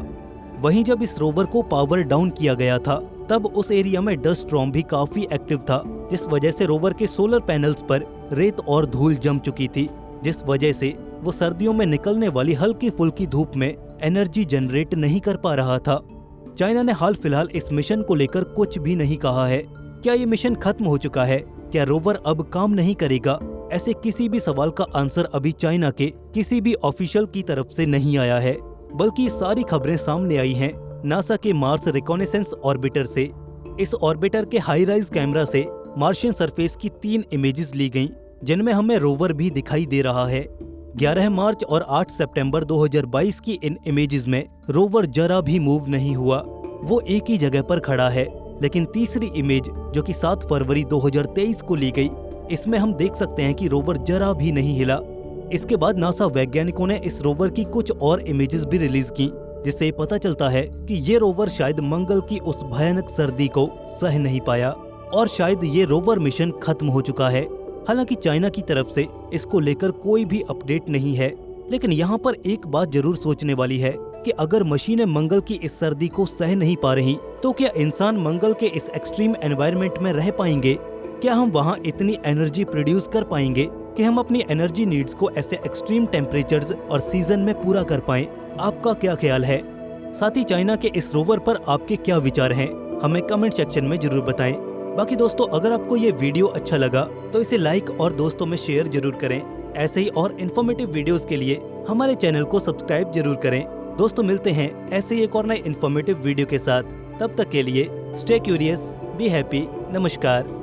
वहीं जब इस रोवर को पावर डाउन किया गया था, तब उस एरिया में डस्ट स्टॉर्म भी काफी एक्टिव था, जिस वजह से रोवर के सोलर पैनल्स पर रेत और धूल जम चुकी थी, जिस वजह से वो सर्दियों में निकलने वाली हल्की फुल्की धूप में एनर्जी जनरेट नहीं कर पा रहा था। चाइना ने हाल फिलहाल इस मिशन को लेकर कुछ भी नहीं कहा है। क्या ये मिशन खत्म हो चुका है? क्या रोवर अब काम नहीं करेगा? ऐसे किसी भी सवाल का आंसर अभी चाइना के किसी भी ऑफिशियल की तरफ से नहीं आया है, बल्कि सारी खबरें सामने आई हैं नासा के मार्स रिकॉनेसेंस ऑर्बिटर से। इस ऑर्बिटर के हाई राइज कैमरा से मार्शियन सरफेस की 3 इमेजेस ली गईं, जिनमें हमें रोवर भी दिखाई दे रहा है। 11 मार्च और 8 सितंबर 2022 की इन इमेजेस में रोवर जरा भी मूव नहीं हुआ, वो एक ही जगह पर खड़ा है। लेकिन तीसरी इमेज जो कि 7 फरवरी 2023 को ली गई, इसमें हम देख सकते हैं कि रोवर जरा भी नहीं हिला। इसके बाद नासा वैज्ञानिकों ने इस रोवर की कुछ और इमेजेस भी रिलीज की, जिससे पता चलता है कि ये रोवर शायद मंगल की उस भयानक सर्दी को सह नहीं पाया और शायद ये रोवर मिशन खत्म हो चुका है। हालांकि चाइना की तरफ से इसको लेकर कोई भी अपडेट नहीं है, लेकिन यहाँ पर एक बात जरूर सोचने वाली है कि अगर मशीनें मंगल की इस सर्दी को सह नहीं पा रही, तो क्या इंसान मंगल के इस एक्सट्रीम एनवायरनमेंट में रह पाएंगे? क्या हम वहाँ इतनी एनर्जी प्रोड्यूस कर पाएंगे कि हम अपनी एनर्जी नीड्स को ऐसे एक्सट्रीम टेम्परेचर्स और सीजन में पूरा कर पाएं? आपका क्या ख्याल है? साथ ही चाइना के इस रोवर पर आपके क्या विचार हैं? हमें कमेंट सेक्शन में जरूर बताएं। बाकी दोस्तों, अगर आपको ये वीडियो अच्छा लगा तो इसे लाइक और दोस्तों में शेयर जरूर करें। ऐसे ही और इन्फॉर्मेटिव वीडियोस के लिए हमारे चैनल को सब्सक्राइब जरूर करें। दोस्तों, मिलते हैं ऐसे ही एक और नए इन्फॉर्मेटिव वीडियो के साथ। तब तक के लिए स्टे क्यूरियस, बी हैप्पी, नमस्कार।